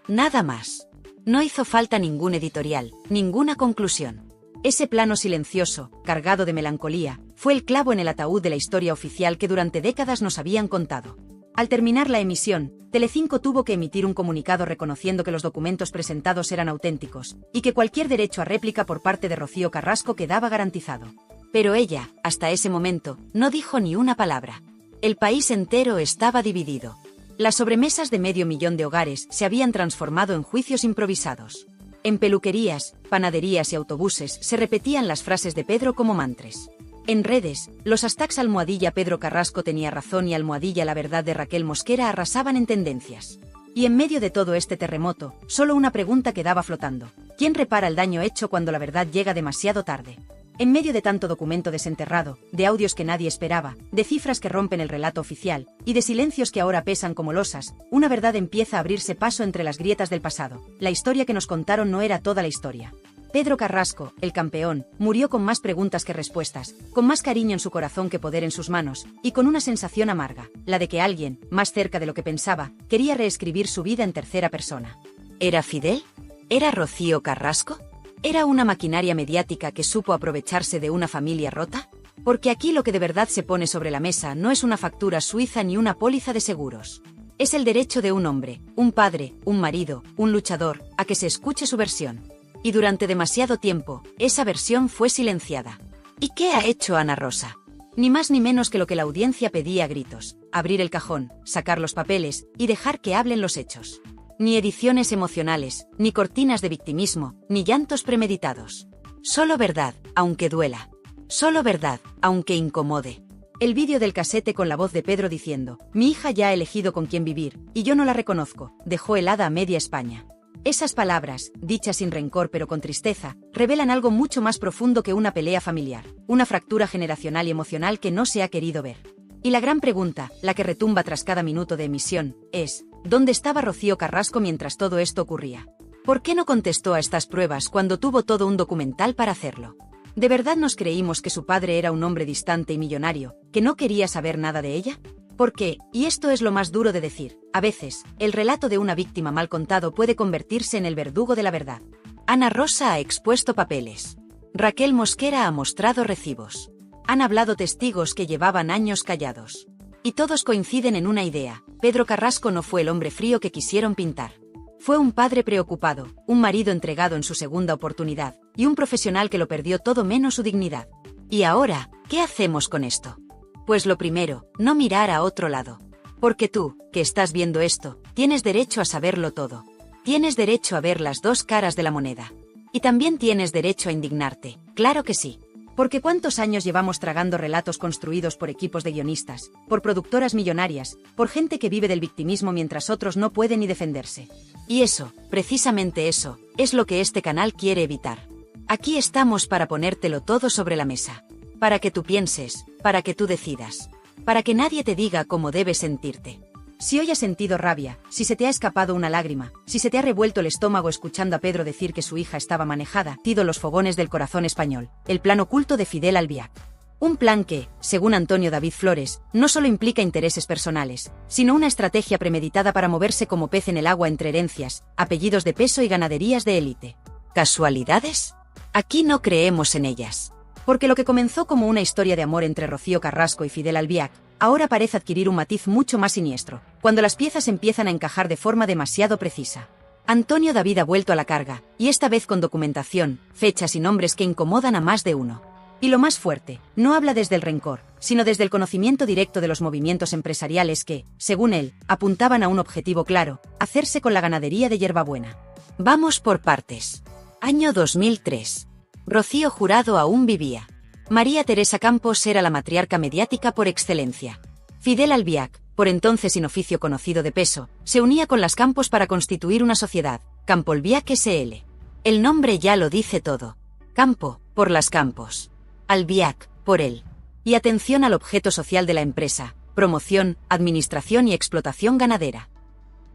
Speaker 6: Nada más. No hizo falta ningún editorial, ninguna conclusión. Ese plano silencioso, cargado de melancolía, fue el clavo en el ataúd de la historia oficial que durante décadas nos habían contado. Al terminar la emisión, Telecinco tuvo que emitir un comunicado reconociendo que los documentos presentados eran auténticos, y que cualquier derecho a réplica por parte de Rocío Carrasco quedaba garantizado. Pero ella, hasta ese momento, no dijo ni una palabra. El país entero estaba dividido. Las sobremesas de 500.000 de hogares se habían transformado en juicios improvisados. En peluquerías, panaderías y autobuses se repetían las frases de Pedro como mantras. En redes, los hashtags almohadilla Pedro Carrasco tenía razón y almohadilla la verdad de Raquel Mosquera arrasaban en tendencias. Y en medio de todo este terremoto, solo una pregunta quedaba flotando: ¿quién repara el daño hecho cuando la verdad llega demasiado tarde? En medio de tanto documento desenterrado, de audios que nadie esperaba, de cifras que rompen el relato oficial, y de silencios que ahora pesan como losas, una verdad empieza a abrirse paso entre las grietas del pasado. La historia que nos contaron no era toda la historia. Pedro Carrasco, el campeón, murió con más preguntas que respuestas, con más cariño en su corazón que poder en sus manos, y con una sensación amarga, la de que alguien, más cerca de lo que pensaba, quería reescribir su vida en tercera persona. ¿Era Fidel? ¿Era Rocío Carrasco? ¿Era una maquinaria mediática que supo aprovecharse de una familia rota? Porque aquí lo que de verdad se pone sobre la mesa no es una factura suiza ni una póliza de seguros. Es el derecho de un hombre, un padre, un marido, un luchador, a que se escuche su versión. Y durante demasiado tiempo, esa versión fue silenciada. ¿Y qué ha hecho Ana Rosa? Ni más ni menos que lo que la audiencia pedía a gritos: abrir el cajón, sacar los papeles y dejar que hablen los hechos. Ni ediciones emocionales, ni cortinas de victimismo, ni llantos premeditados. Solo verdad, aunque duela. Solo verdad, aunque incomode. El vídeo del casete con la voz de Pedro diciendo: mi hija ya ha elegido con quién vivir, y yo no la reconozco, dejó helada a media España. Esas palabras, dichas sin rencor pero con tristeza, revelan algo mucho más profundo que una pelea familiar, una fractura generacional y emocional que no se ha querido ver. Y la gran pregunta, la que retumba tras cada minuto de emisión, es: ¿dónde estaba Rocío Carrasco mientras todo esto ocurría? ¿Por qué no contestó a estas pruebas cuando tuvo todo un documental para hacerlo? ¿De verdad nos creímos que su padre era un hombre distante y millonario, que no quería saber nada de ella? Porque, y esto es lo más duro de decir, a veces, el relato de una víctima mal contado puede convertirse en el verdugo de la verdad. Ana Rosa ha expuesto papeles. Raquel Mosquera ha mostrado recibos. Han hablado testigos que llevaban años callados. Y todos coinciden en una idea: Pedro Carrasco no fue el hombre frío que quisieron pintar. Fue un padre preocupado, un marido entregado en su segunda oportunidad, y un profesional que lo perdió todo menos su dignidad. Y ahora, ¿qué hacemos con esto? Pues lo primero, no mirar a otro lado. Porque tú, que estás viendo esto, tienes derecho a saberlo todo. Tienes derecho a ver las dos caras de la moneda. Y también tienes derecho a indignarte, claro que sí. Porque ¿cuántos años llevamos tragando relatos construidos por equipos de guionistas, por productoras millonarias, por gente que vive del victimismo mientras otros no pueden ni defenderse? Y eso, precisamente eso, es lo que este canal quiere evitar. Aquí estamos para ponértelo todo sobre la mesa. Para que tú pienses, para que tú decidas. Para que nadie te diga cómo debes sentirte. Si hoy has sentido rabia, si se te ha escapado una lágrima, si se te ha revuelto el estómago escuchando a Pedro decir que su hija estaba manejada, tido los fogones del corazón español, el plan oculto de Fidel Albiac. Un plan que, según Antonio David Flores, no solo implica intereses personales, sino una estrategia premeditada para moverse como pez en el agua entre herencias, apellidos de peso y ganaderías de élite. ¿Casualidades? Aquí no creemos en ellas. Porque lo que comenzó como una historia de amor entre Rocío Carrasco y Fidel Albiac, ahora parece adquirir un matiz mucho más siniestro, cuando las piezas empiezan a encajar de forma demasiado precisa. Antonio David ha vuelto a la carga, y esta vez con documentación, fechas y nombres que incomodan a más de uno. Y lo más fuerte, no habla desde el rencor, sino desde el conocimiento directo de los movimientos empresariales que, según él, apuntaban a un objetivo claro: hacerse con la ganadería de Yerbabuena. Vamos por partes. Año 2003. Rocío Jurado aún vivía. María Teresa Campos era la matriarca mediática por excelencia. Fidel Albiac, por entonces sin oficio conocido de peso, se unía con las Campos para constituir una sociedad, Campolbiac S.L. El nombre ya lo dice todo. Campo, por las Campos. Albiac, por él. Y atención al objeto social de la empresa: promoción, administración y explotación ganadera.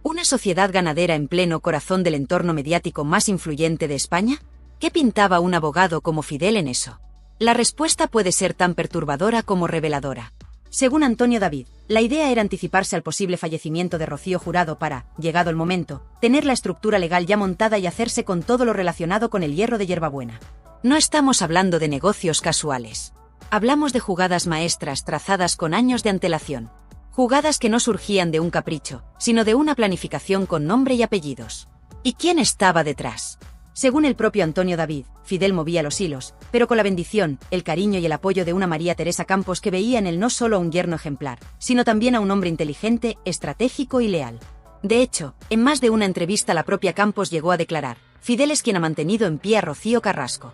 Speaker 6: ¿Una sociedad ganadera en pleno corazón del entorno mediático más influyente de España? ¿Qué pintaba un abogado como Fidel en eso? La respuesta puede ser tan perturbadora como reveladora. Según Antonio David, la idea era anticiparse al posible fallecimiento de Rocío Jurado para, llegado el momento, tener la estructura legal ya montada y hacerse con todo lo relacionado con el hierro de Yerbabuena. No estamos hablando de negocios casuales. Hablamos de jugadas maestras trazadas con años de antelación. Jugadas que no surgían de un capricho, sino de una planificación con nombre y apellidos. ¿Y quién estaba detrás? Según el propio Antonio David, Fidel movía los hilos, pero con la bendición, el cariño y el apoyo de una María Teresa Campos que veía en él no solo a un yerno ejemplar, sino también a un hombre inteligente, estratégico y leal. De hecho, en más de una entrevista la propia Campos llegó a declarar: Fidel es quien ha mantenido en pie a Rocío Carrasco.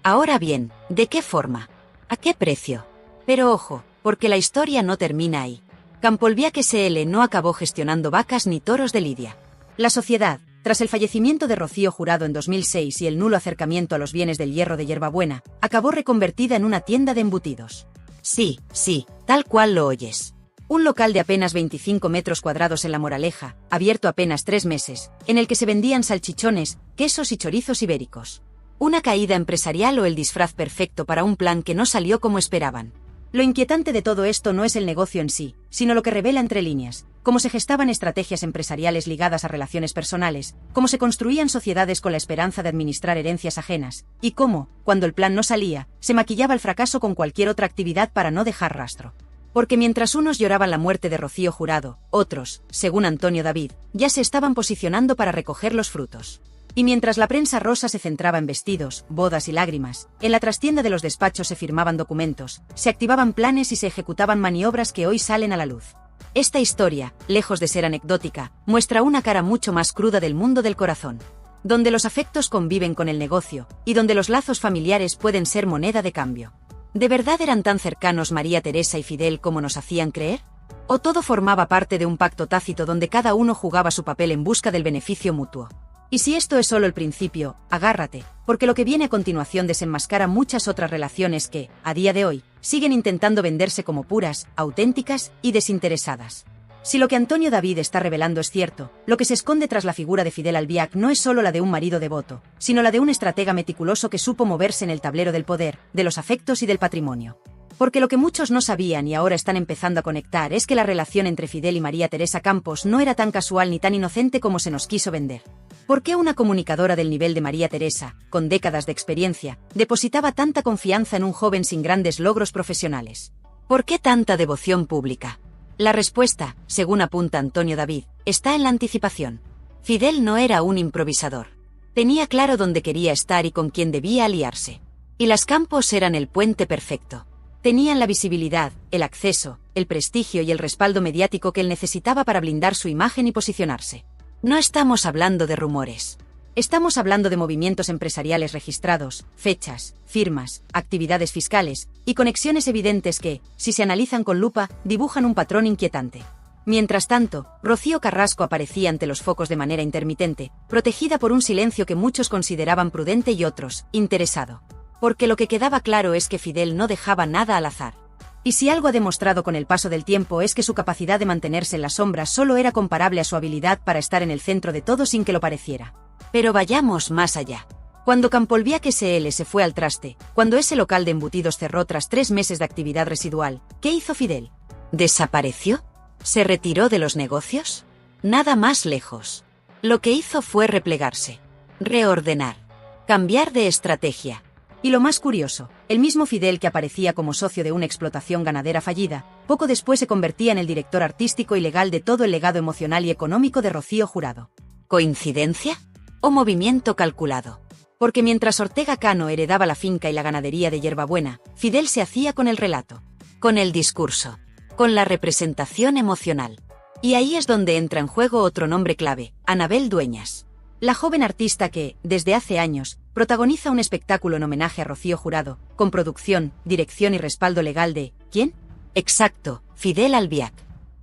Speaker 6: Ahora bien, ¿de qué forma? ¿A qué precio? Pero ojo, porque la historia no termina ahí. Campolbiac S.L. no acabó gestionando vacas ni toros de lidia. La sociedad, tras el fallecimiento de Rocío Jurado en 2006 y el nulo acercamiento a los bienes del hierro de Yerbabuena, acabó reconvertida en una tienda de embutidos. Sí, tal cual lo oyes. Un local de apenas 25 metros cuadrados en La Moraleja, abierto apenas 3 meses, en el que se vendían salchichones, quesos y chorizos ibéricos. Una caída empresarial o el disfraz perfecto para un plan que no salió como esperaban. Lo inquietante de todo esto no es el negocio en sí, sino lo que revela entre líneas, cómo se gestaban estrategias empresariales ligadas a relaciones personales, cómo se construían sociedades con la esperanza de administrar herencias ajenas, y cómo, cuando el plan no salía, se maquillaba el fracaso con cualquier otra actividad para no dejar rastro. Porque mientras unos lloraban la muerte de Rocío Jurado, otros, según Antonio David, ya se estaban posicionando para recoger los frutos. Y mientras la prensa rosa se centraba en vestidos, bodas y lágrimas, en la trastienda de los despachos se firmaban documentos, se activaban planes y se ejecutaban maniobras que hoy salen a la luz. Esta historia, lejos de ser anecdótica, muestra una cara mucho más cruda del mundo del corazón, donde los afectos conviven con el negocio, y donde los lazos familiares pueden ser moneda de cambio. ¿De verdad eran tan cercanos María Teresa y Fidel como nos hacían creer? ¿O todo formaba parte de un pacto tácito donde cada uno jugaba su papel en busca del beneficio mutuo? Y si esto es solo el principio, agárrate, porque lo que viene a continuación desenmascara muchas otras relaciones que, a día de hoy, siguen intentando venderse como puras, auténticas y desinteresadas. Si lo que Antonio David está revelando es cierto, lo que se esconde tras la figura de Fidel Albiac no es solo la de un marido devoto, sino la de un estratega meticuloso que supo moverse en el tablero del poder, de los afectos y del patrimonio. Porque lo que muchos no sabían y ahora están empezando a conectar es que la relación entre Fidel y María Teresa Campos no era tan casual ni tan inocente como se nos quiso vender. ¿Por qué una comunicadora del nivel de María Teresa, con décadas de experiencia, depositaba tanta confianza en un joven sin grandes logros profesionales? ¿Por qué tanta devoción pública? La respuesta, según apunta Antonio David, está en la anticipación. Fidel no era un improvisador. Tenía claro dónde quería estar y con quién debía aliarse. Y las Campos eran el puente perfecto. Tenían la visibilidad, el acceso, el prestigio y el respaldo mediático que él necesitaba para blindar su imagen y posicionarse. No estamos hablando de rumores. Estamos hablando de movimientos empresariales registrados, fechas, firmas, actividades fiscales y conexiones evidentes que, si se analizan con lupa, dibujan un patrón inquietante. Mientras tanto, Rocío Carrasco aparecía ante los focos de manera intermitente, protegida por un silencio que muchos consideraban prudente y otros, interesado. Porque lo que quedaba claro es que Fidel no dejaba nada al azar. Y si algo ha demostrado con el paso del tiempo es que su capacidad de mantenerse en la sombra solo era comparable a su habilidad para estar en el centro de todo sin que lo pareciera. Pero vayamos más allá. Cuando Campolbiac SL se fue al traste, cuando ese local de embutidos cerró tras 3 meses de actividad residual, ¿qué hizo Fidel? ¿Desapareció? ¿Se retiró de los negocios? Nada más lejos. Lo que hizo fue replegarse, reordenar, cambiar de estrategia. Y lo más curioso, el mismo Fidel que aparecía como socio de una explotación ganadera fallida, poco después se convertía en el director artístico y legal de todo el legado emocional y económico de Rocío Jurado. ¿Coincidencia? ¿O movimiento calculado? Porque mientras Ortega Cano heredaba la finca y la ganadería de Hierbabuena, Fidel se hacía con el relato, con el discurso, con la representación emocional. Y ahí es donde entra en juego otro nombre clave, Anabel Dueñas. La joven artista que, desde hace años, protagoniza un espectáculo en homenaje a Rocío Jurado, con producción, dirección y respaldo legal de, ¿quién? Exacto, Fidel Albiac.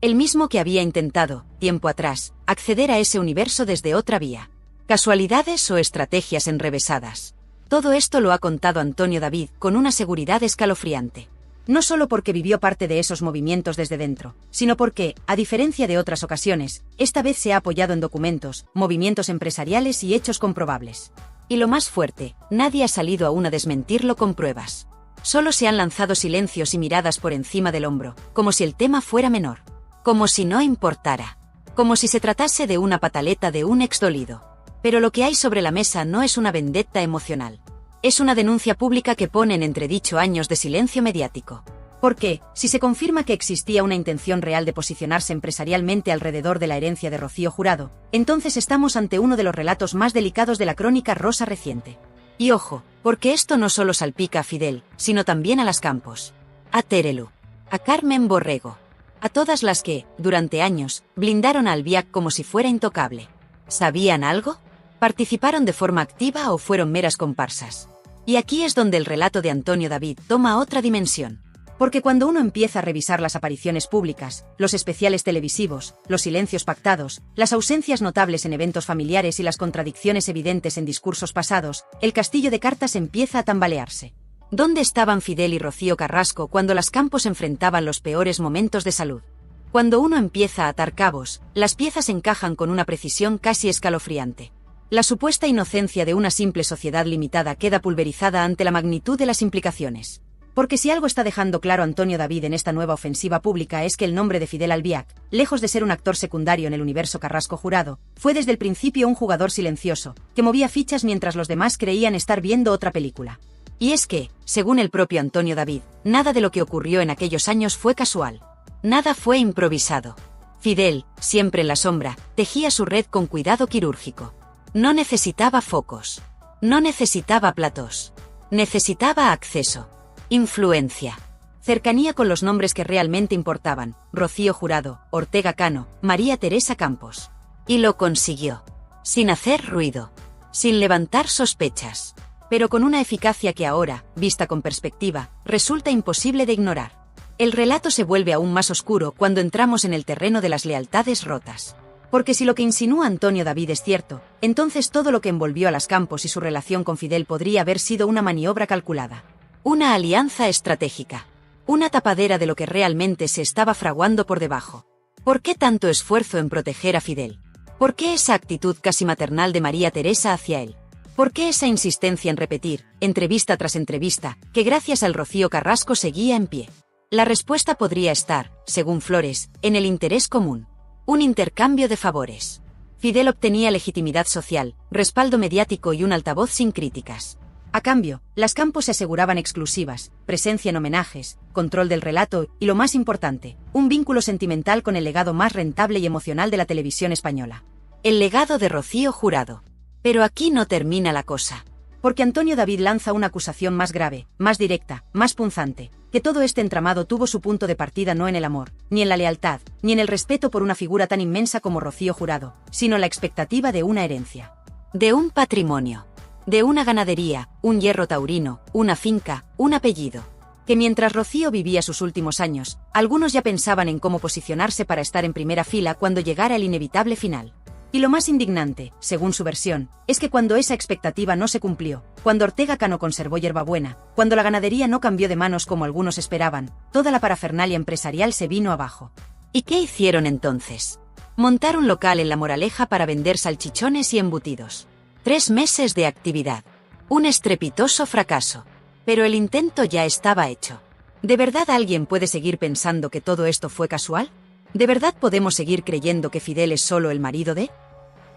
Speaker 6: El mismo que había intentado, tiempo atrás, acceder a ese universo desde otra vía. ¿Casualidades o estrategias enrevesadas? Todo esto lo ha contado Antonio David con una seguridad escalofriante. No solo porque vivió parte de esos movimientos desde dentro, sino porque, a diferencia de otras ocasiones, esta vez se ha apoyado en documentos, movimientos empresariales y hechos comprobables. Y lo más fuerte, nadie ha salido aún a desmentirlo con pruebas. Solo se han lanzado silencios y miradas por encima del hombro, como si el tema fuera menor. Como si no importara. Como si se tratase de una pataleta de un exdolido. Pero lo que hay sobre la mesa no es una vendetta emocional. Es una denuncia pública que pone en entredicho años de silencio mediático. Porque, si se confirma que existía una intención real de posicionarse empresarialmente alrededor de la herencia de Rocío Jurado, entonces estamos ante uno de los relatos más delicados de la crónica rosa reciente. Y ojo, porque esto no solo salpica a Fidel, sino también a las Campos, a Terelu, a Carmen Borrego, a todas las que, durante años, blindaron a Albiac como si fuera intocable. ¿Sabían algo? ¿Participaron de forma activa o fueron meras comparsas? Y aquí es donde el relato de Antonio David toma otra dimensión. Porque cuando uno empieza a revisar las apariciones públicas, los especiales televisivos, los silencios pactados, las ausencias notables en eventos familiares y las contradicciones evidentes en discursos pasados, el castillo de cartas empieza a tambalearse. ¿Dónde estaban Fidel y Rocío Carrasco cuando las Campos enfrentaban los peores momentos de salud? Cuando uno empieza a atar cabos, las piezas encajan con una precisión casi escalofriante. La supuesta inocencia de una simple sociedad limitada queda pulverizada ante la magnitud de las implicaciones. Porque si algo está dejando claro Antonio David en esta nueva ofensiva pública es que el nombre de Fidel Albiac, lejos de ser un actor secundario en el universo Carrasco Jurado, fue desde el principio un jugador silencioso, que movía fichas mientras los demás creían estar viendo otra película. Y es que, según el propio Antonio David, nada de lo que ocurrió en aquellos años fue casual. Nada fue improvisado. Fidel, siempre en la sombra, tejía su red con cuidado quirúrgico. No necesitaba focos. No necesitaba platós. Necesitaba acceso. Influencia. Cercanía con los nombres que realmente importaban: Rocío Jurado, Ortega Cano, María Teresa Campos. Y lo consiguió. Sin hacer ruido. Sin levantar sospechas. Pero con una eficacia que ahora, vista con perspectiva, resulta imposible de ignorar. El relato se vuelve aún más oscuro cuando entramos en el terreno de las lealtades rotas. Porque si lo que insinúa Antonio David es cierto, entonces todo lo que envolvió a las Campos y su relación con Fidel podría haber sido una maniobra calculada. Una alianza estratégica. Una tapadera de lo que realmente se estaba fraguando por debajo. ¿Por qué tanto esfuerzo en proteger a Fidel? ¿Por qué esa actitud casi maternal de María Teresa hacia él? ¿Por qué esa insistencia en repetir, entrevista tras entrevista, que gracias al Rocío Carrasco seguía en pie? La respuesta podría estar, según Flores, en el interés común. Un intercambio de favores. Fidel obtenía legitimidad social, respaldo mediático y un altavoz sin críticas. A cambio, las Campos se aseguraban exclusivas, presencia en homenajes, control del relato y, lo más importante, un vínculo sentimental con el legado más rentable y emocional de la televisión española. El legado de Rocío Jurado. Pero aquí no termina la cosa. Porque Antonio David lanza una acusación más grave, más directa, más punzante, que todo este entramado tuvo su punto de partida no en el amor, ni en la lealtad, ni en el respeto por una figura tan inmensa como Rocío Jurado, sino en la expectativa de una herencia. De un patrimonio. De una ganadería, un hierro taurino, una finca, un apellido. Que mientras Rocío vivía sus últimos años, algunos ya pensaban en cómo posicionarse para estar en primera fila cuando llegara el inevitable final. Y lo más indignante, según su versión, es que cuando esa expectativa no se cumplió, cuando Ortega Cano conservó hierbabuena, cuando la ganadería no cambió de manos como algunos esperaban, toda la parafernalia empresarial se vino abajo. ¿Y qué hicieron entonces? Montar un local en La Moraleja para vender salchichones y embutidos. 3 meses de actividad. Un estrepitoso fracaso. Pero el intento ya estaba hecho. ¿De verdad alguien puede seguir pensando que todo esto fue casual? ¿De verdad podemos seguir creyendo que Fidel es solo el marido de?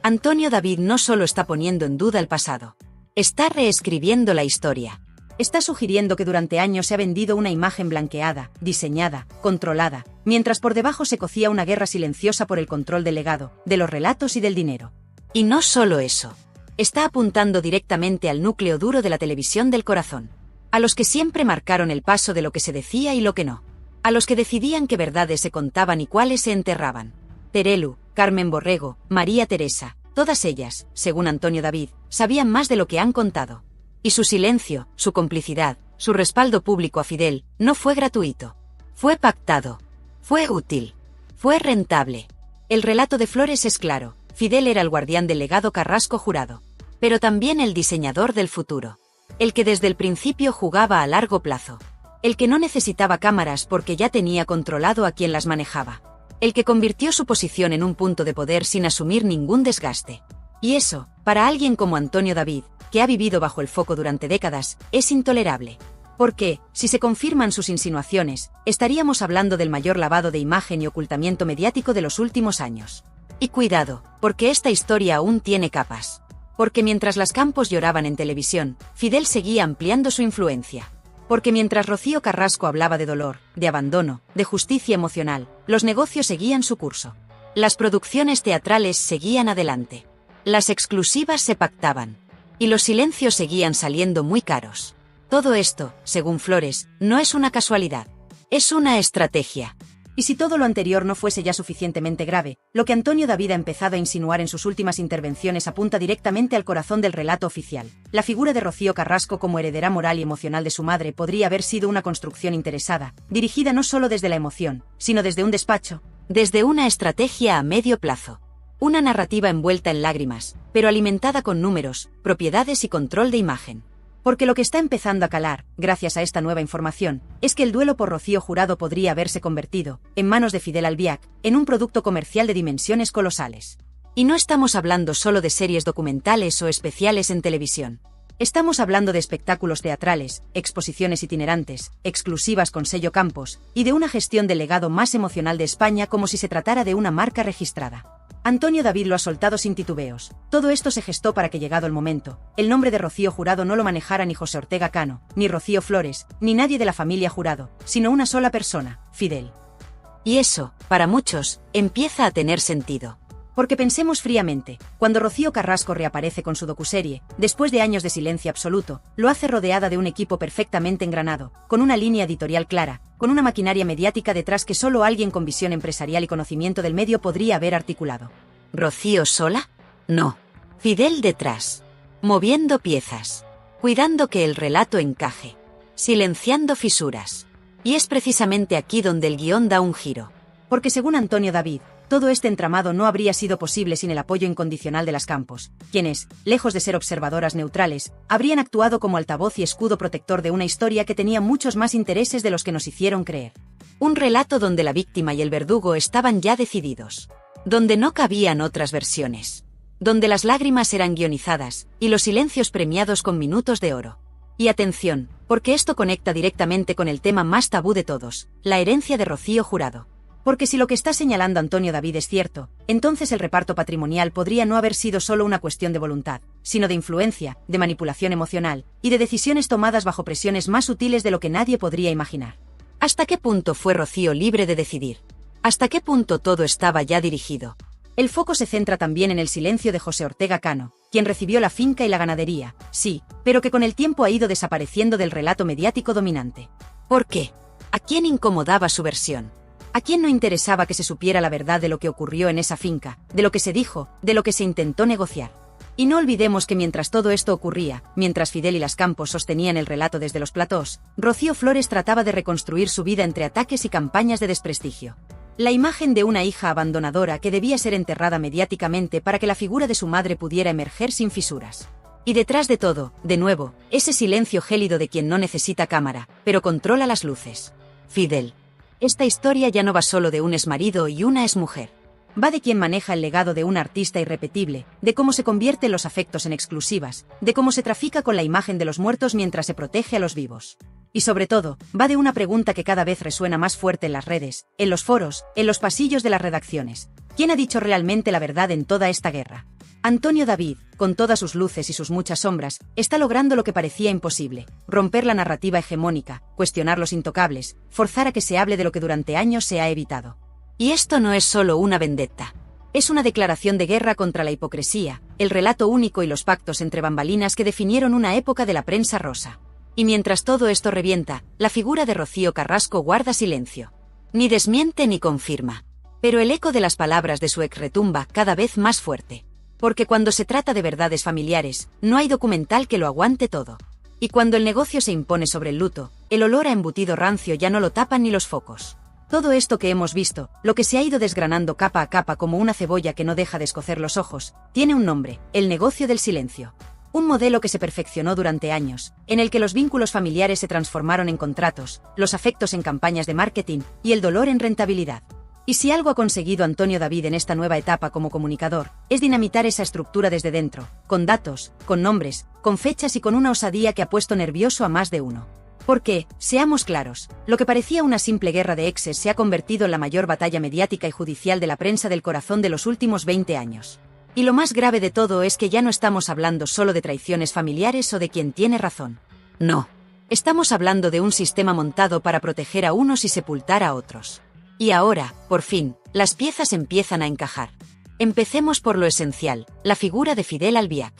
Speaker 6: Antonio David no solo está poniendo en duda el pasado. Está reescribiendo la historia. Está sugiriendo que durante años se ha vendido una imagen blanqueada, diseñada, controlada, mientras por debajo se cocía una guerra silenciosa por el control del legado, de los relatos y del dinero. Y no solo eso. Está apuntando directamente al núcleo duro de la televisión del corazón. A los que siempre marcaron el paso de lo que se decía y lo que no. A los que decidían qué verdades se contaban y cuáles se enterraban. Terelu, Carmen Borrego, María Teresa, todas ellas, según Antonio David, sabían más de lo que han contado. Y su silencio, su complicidad, su respaldo público a Fidel, no fue gratuito. Fue pactado. Fue útil. Fue rentable. El relato de Flores es claro: Fidel era el guardián del legado Carrasco Jurado. Pero también el diseñador del futuro. El que desde el principio jugaba a largo plazo. El que no necesitaba cámaras porque ya tenía controlado a quien las manejaba. El que convirtió su posición en un punto de poder sin asumir ningún desgaste. Y eso, para alguien como Antonio David, que ha vivido bajo el foco durante décadas, es intolerable. Porque, si se confirman sus insinuaciones, estaríamos hablando del mayor lavado de imagen y ocultamiento mediático de los últimos años. Y cuidado, porque esta historia aún tiene capas. Porque mientras las Campos lloraban en televisión, Fidel seguía ampliando su influencia. Porque mientras Rocío Carrasco hablaba de dolor, de abandono, de justicia emocional, los negocios seguían su curso. Las producciones teatrales seguían adelante. Las exclusivas se pactaban. Y los silencios seguían saliendo muy caros. Todo esto, según Flores, no es una casualidad. Es una estrategia. Y si todo lo anterior no fuese ya suficientemente grave, lo que Antonio David ha empezado a insinuar en sus últimas intervenciones apunta directamente al corazón del relato oficial. La figura de Rocío Carrasco como heredera moral y emocional de su madre podría haber sido una construcción interesada, dirigida no solo desde la emoción, sino desde un despacho, desde una estrategia a medio plazo. Una narrativa envuelta en lágrimas, pero alimentada con números, propiedades y control de imagen. Porque lo que está empezando a calar, gracias a esta nueva información, es que el duelo por Rocío Jurado podría haberse convertido, en manos de Fidel Albiac, en un producto comercial de dimensiones colosales. Y no estamos hablando solo de series documentales o especiales en televisión. Estamos hablando de espectáculos teatrales, exposiciones itinerantes, exclusivas con sello Campos, y de una gestión del legado más emocional de España como si se tratara de una marca registrada. Antonio David lo ha soltado sin titubeos. Todo esto se gestó para que, llegado el momento, el nombre de Rocío Jurado no lo manejara ni José Ortega Cano, ni Rocío Flores, ni nadie de la familia Jurado, sino una sola persona, Fidel.
Speaker 7: Y eso, para muchos, empieza a tener sentido.
Speaker 6: Porque pensemos fríamente, cuando Rocío Carrasco reaparece con su docuserie, después de años de silencio absoluto, lo hace rodeada de un equipo perfectamente engranado, con una línea editorial clara, con una maquinaria mediática detrás que solo alguien con visión empresarial y conocimiento del medio podría haber articulado.
Speaker 7: ¿Rocío sola? No. Fidel detrás. Moviendo piezas. Cuidando que el relato encaje. Silenciando fisuras. Y es precisamente aquí donde el guión da un giro.
Speaker 6: Porque según Antonio David, todo este entramado no habría sido posible sin el apoyo incondicional de las Campos, quienes, lejos de ser observadoras neutrales, habrían actuado como altavoz y escudo protector de una historia que tenía muchos más intereses de los que nos hicieron creer.
Speaker 7: Un relato donde la víctima y el verdugo estaban ya decididos. Donde no cabían otras versiones. Donde las lágrimas eran guionizadas, y los silencios premiados con minutos de oro. Y atención, porque esto conecta directamente con el tema más tabú de todos, la herencia de Rocío Jurado. Porque si lo que está señalando Antonio David es cierto, entonces el reparto patrimonial podría no haber sido solo una cuestión de voluntad, sino de influencia, de manipulación emocional, y de decisiones tomadas bajo presiones más sutiles de lo que nadie podría imaginar. ¿Hasta qué punto fue Rocío libre de decidir? ¿Hasta qué punto todo estaba ya dirigido?
Speaker 6: El foco se centra también en el silencio de José Ortega Cano, quien recibió la finca y la ganadería, sí, pero que con el tiempo ha ido desapareciendo del relato mediático dominante.
Speaker 7: ¿Por qué? ¿A quién incomodaba su versión?
Speaker 6: ¿A quién no interesaba que se supiera la verdad de lo que ocurrió en esa finca, de lo que se dijo, de lo que se intentó negociar? Y no olvidemos que mientras todo esto ocurría, mientras Fidel y las Campos sostenían el relato desde los platós, Rocío Flores trataba de reconstruir su vida entre ataques y campañas de desprestigio. La imagen de una hija abandonadora que debía ser enterrada mediáticamente para que la figura de su madre pudiera emerger sin fisuras. Y detrás de todo, de nuevo, ese silencio gélido de quien no necesita cámara, pero controla las luces.
Speaker 7: Fidel. Esta historia ya no va solo de un exmarido y una exmujer.
Speaker 6: Va de quien maneja el legado de un artista irrepetible, de cómo se convierten los afectos en exclusivas, de cómo se trafica con la imagen de los muertos mientras se protege a los vivos. Y sobre todo, va de una pregunta que cada vez resuena más fuerte en las redes, en los foros, en los pasillos de las redacciones. ¿Quién ha dicho realmente la verdad en toda esta guerra? Antonio David, con todas sus luces y sus muchas sombras, está logrando lo que parecía imposible: romper la narrativa hegemónica, cuestionar los intocables, forzar a que se hable de lo que durante años se ha evitado.
Speaker 7: Y esto no es solo una vendetta.
Speaker 6: Es una declaración de guerra contra la hipocresía, el relato único y los pactos entre bambalinas que definieron una época de la prensa rosa.
Speaker 7: Y mientras todo esto revienta, la figura de Rocío Carrasco guarda silencio. Ni desmiente ni confirma. Pero el eco de las palabras de su ex retumba cada vez más fuerte. Porque cuando se trata de verdades familiares, no hay documental que lo aguante todo. Y cuando el negocio se impone sobre el luto, el olor a embutido rancio ya no lo tapan ni los focos. Todo esto que hemos visto, lo que se ha ido desgranando capa a capa como una cebolla que no deja de escocer los ojos, tiene un nombre: el negocio del silencio. Un modelo que se perfeccionó durante años, en el que los vínculos familiares se transformaron en contratos, los afectos en campañas de marketing y el dolor en rentabilidad. Y si algo ha conseguido Antonio David en esta nueva etapa como comunicador, es dinamitar esa estructura desde dentro, con datos, con nombres, con fechas y con una osadía que ha puesto nervioso a más de uno. Porque, seamos claros, lo que parecía una simple guerra de exes se ha convertido en la mayor batalla mediática y judicial de la prensa del corazón de los últimos 20 años. Y lo más grave de todo es que ya no estamos hablando solo de traiciones familiares o de quien tiene razón. No.
Speaker 6: Estamos hablando de un sistema montado para proteger a unos y sepultar a otros.
Speaker 7: Y ahora, por fin, las piezas empiezan a encajar. Empecemos por lo esencial, la figura de Fidel Albiac.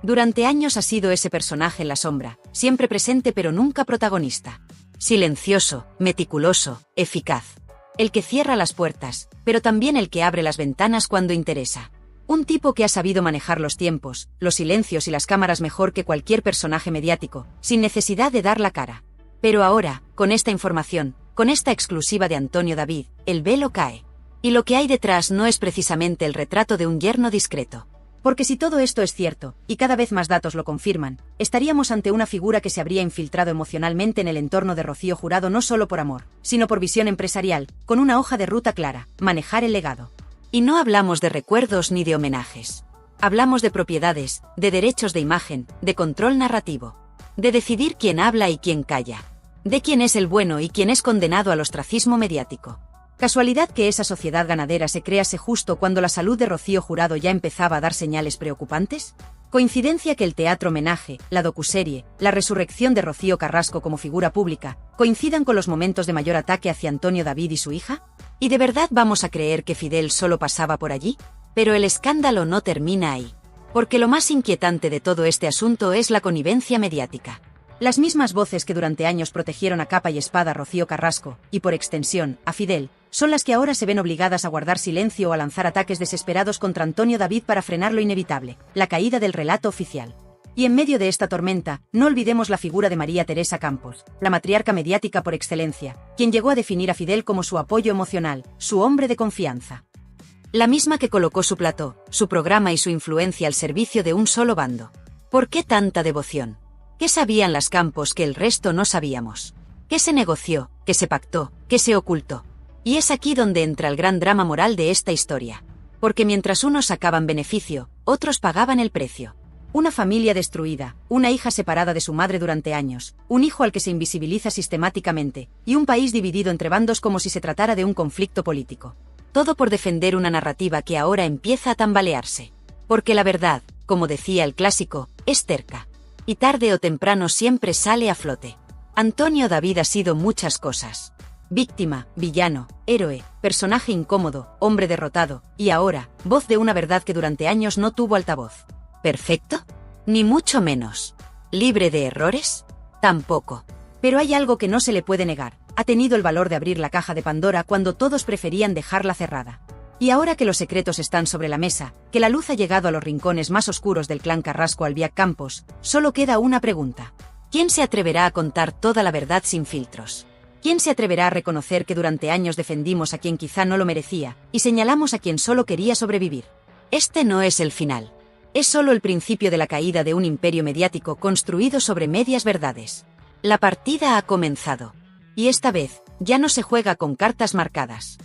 Speaker 6: Durante años ha sido ese personaje en la sombra, siempre presente pero nunca protagonista.
Speaker 7: Silencioso, meticuloso, eficaz.
Speaker 6: El que cierra las puertas, pero también el que abre las ventanas cuando interesa. Un tipo que ha sabido manejar los tiempos, los silencios y las cámaras mejor que cualquier personaje mediático, sin necesidad de dar la cara. Pero ahora, con esta información, con esta exclusiva de Antonio David, el velo cae.
Speaker 7: Y lo que hay detrás no es precisamente el retrato de un yerno discreto.
Speaker 6: Porque si todo esto es cierto, y cada vez más datos lo confirman, estaríamos ante una figura que se habría infiltrado emocionalmente en el entorno de Rocío Jurado no solo por amor, sino por visión empresarial, con una hoja de ruta clara: manejar el legado.
Speaker 7: Y no hablamos de recuerdos ni de homenajes.
Speaker 6: Hablamos de propiedades, de derechos de imagen, de control narrativo.
Speaker 7: De decidir quién habla y quién calla.
Speaker 6: De quién es el bueno y quién es condenado al ostracismo mediático. ¿Casualidad que esa sociedad ganadera se crease justo cuando la salud de Rocío Jurado ya empezaba a dar señales preocupantes? ¿Coincidencia que el teatro homenaje, la docuserie, la resurrección de Rocío Carrasco como figura pública, coincidan con los momentos de mayor ataque hacia Antonio David y su hija? ¿Y de verdad vamos a creer que Fidel solo pasaba por allí? Pero el escándalo no termina ahí. Porque lo más inquietante de todo este asunto es la connivencia mediática. Las mismas voces que durante años protegieron a capa y espada a Rocío Carrasco, y por extensión, a Fidel, son las que ahora se ven obligadas a guardar silencio o a lanzar ataques desesperados contra Antonio David para frenar lo inevitable, la caída del relato oficial. Y en medio de esta tormenta, no olvidemos la figura de María Teresa Campos, la matriarca mediática por excelencia, quien llegó a definir a Fidel como su apoyo emocional, su hombre de confianza. La misma que colocó su plató, su programa y su influencia al servicio de un solo bando. ¿Por qué tanta devoción? ¿Qué sabían las Campos que el resto no sabíamos? ¿Qué se negoció, qué se pactó, qué se ocultó? Y es aquí donde entra el gran drama moral de esta historia. Porque mientras unos sacaban beneficio, otros pagaban el precio. Una familia destruida, una hija separada de su madre durante años, un hijo al que se invisibiliza sistemáticamente, y un país dividido entre bandos como si se tratara de un conflicto político. Todo por defender una narrativa que ahora empieza a tambalearse. Porque la verdad, como decía el clásico, es terca. Y tarde o temprano siempre sale a flote. Antonio David ha sido muchas cosas. Víctima, villano, héroe, personaje incómodo, hombre derrotado, y ahora, voz de una verdad que durante años no tuvo altavoz. ¿Perfecto? Ni mucho menos. ¿Libre de errores? Tampoco. Pero hay algo que no se le puede negar. Ha tenido el valor de abrir la caja de Pandora cuando todos preferían dejarla cerrada. Y ahora que los secretos están sobre la mesa, que la luz ha llegado a los rincones más oscuros del clan Carrasco Albiac Campos, solo queda una pregunta. ¿Quién se atreverá a contar toda la verdad sin filtros? ¿Quién se atreverá a reconocer que durante años defendimos a quien quizá no lo merecía, y señalamos a quien solo quería sobrevivir? Este no es el final. Es solo el principio de la caída de un imperio mediático construido sobre medias verdades. La partida ha comenzado. Y esta vez, ya no se juega con cartas marcadas.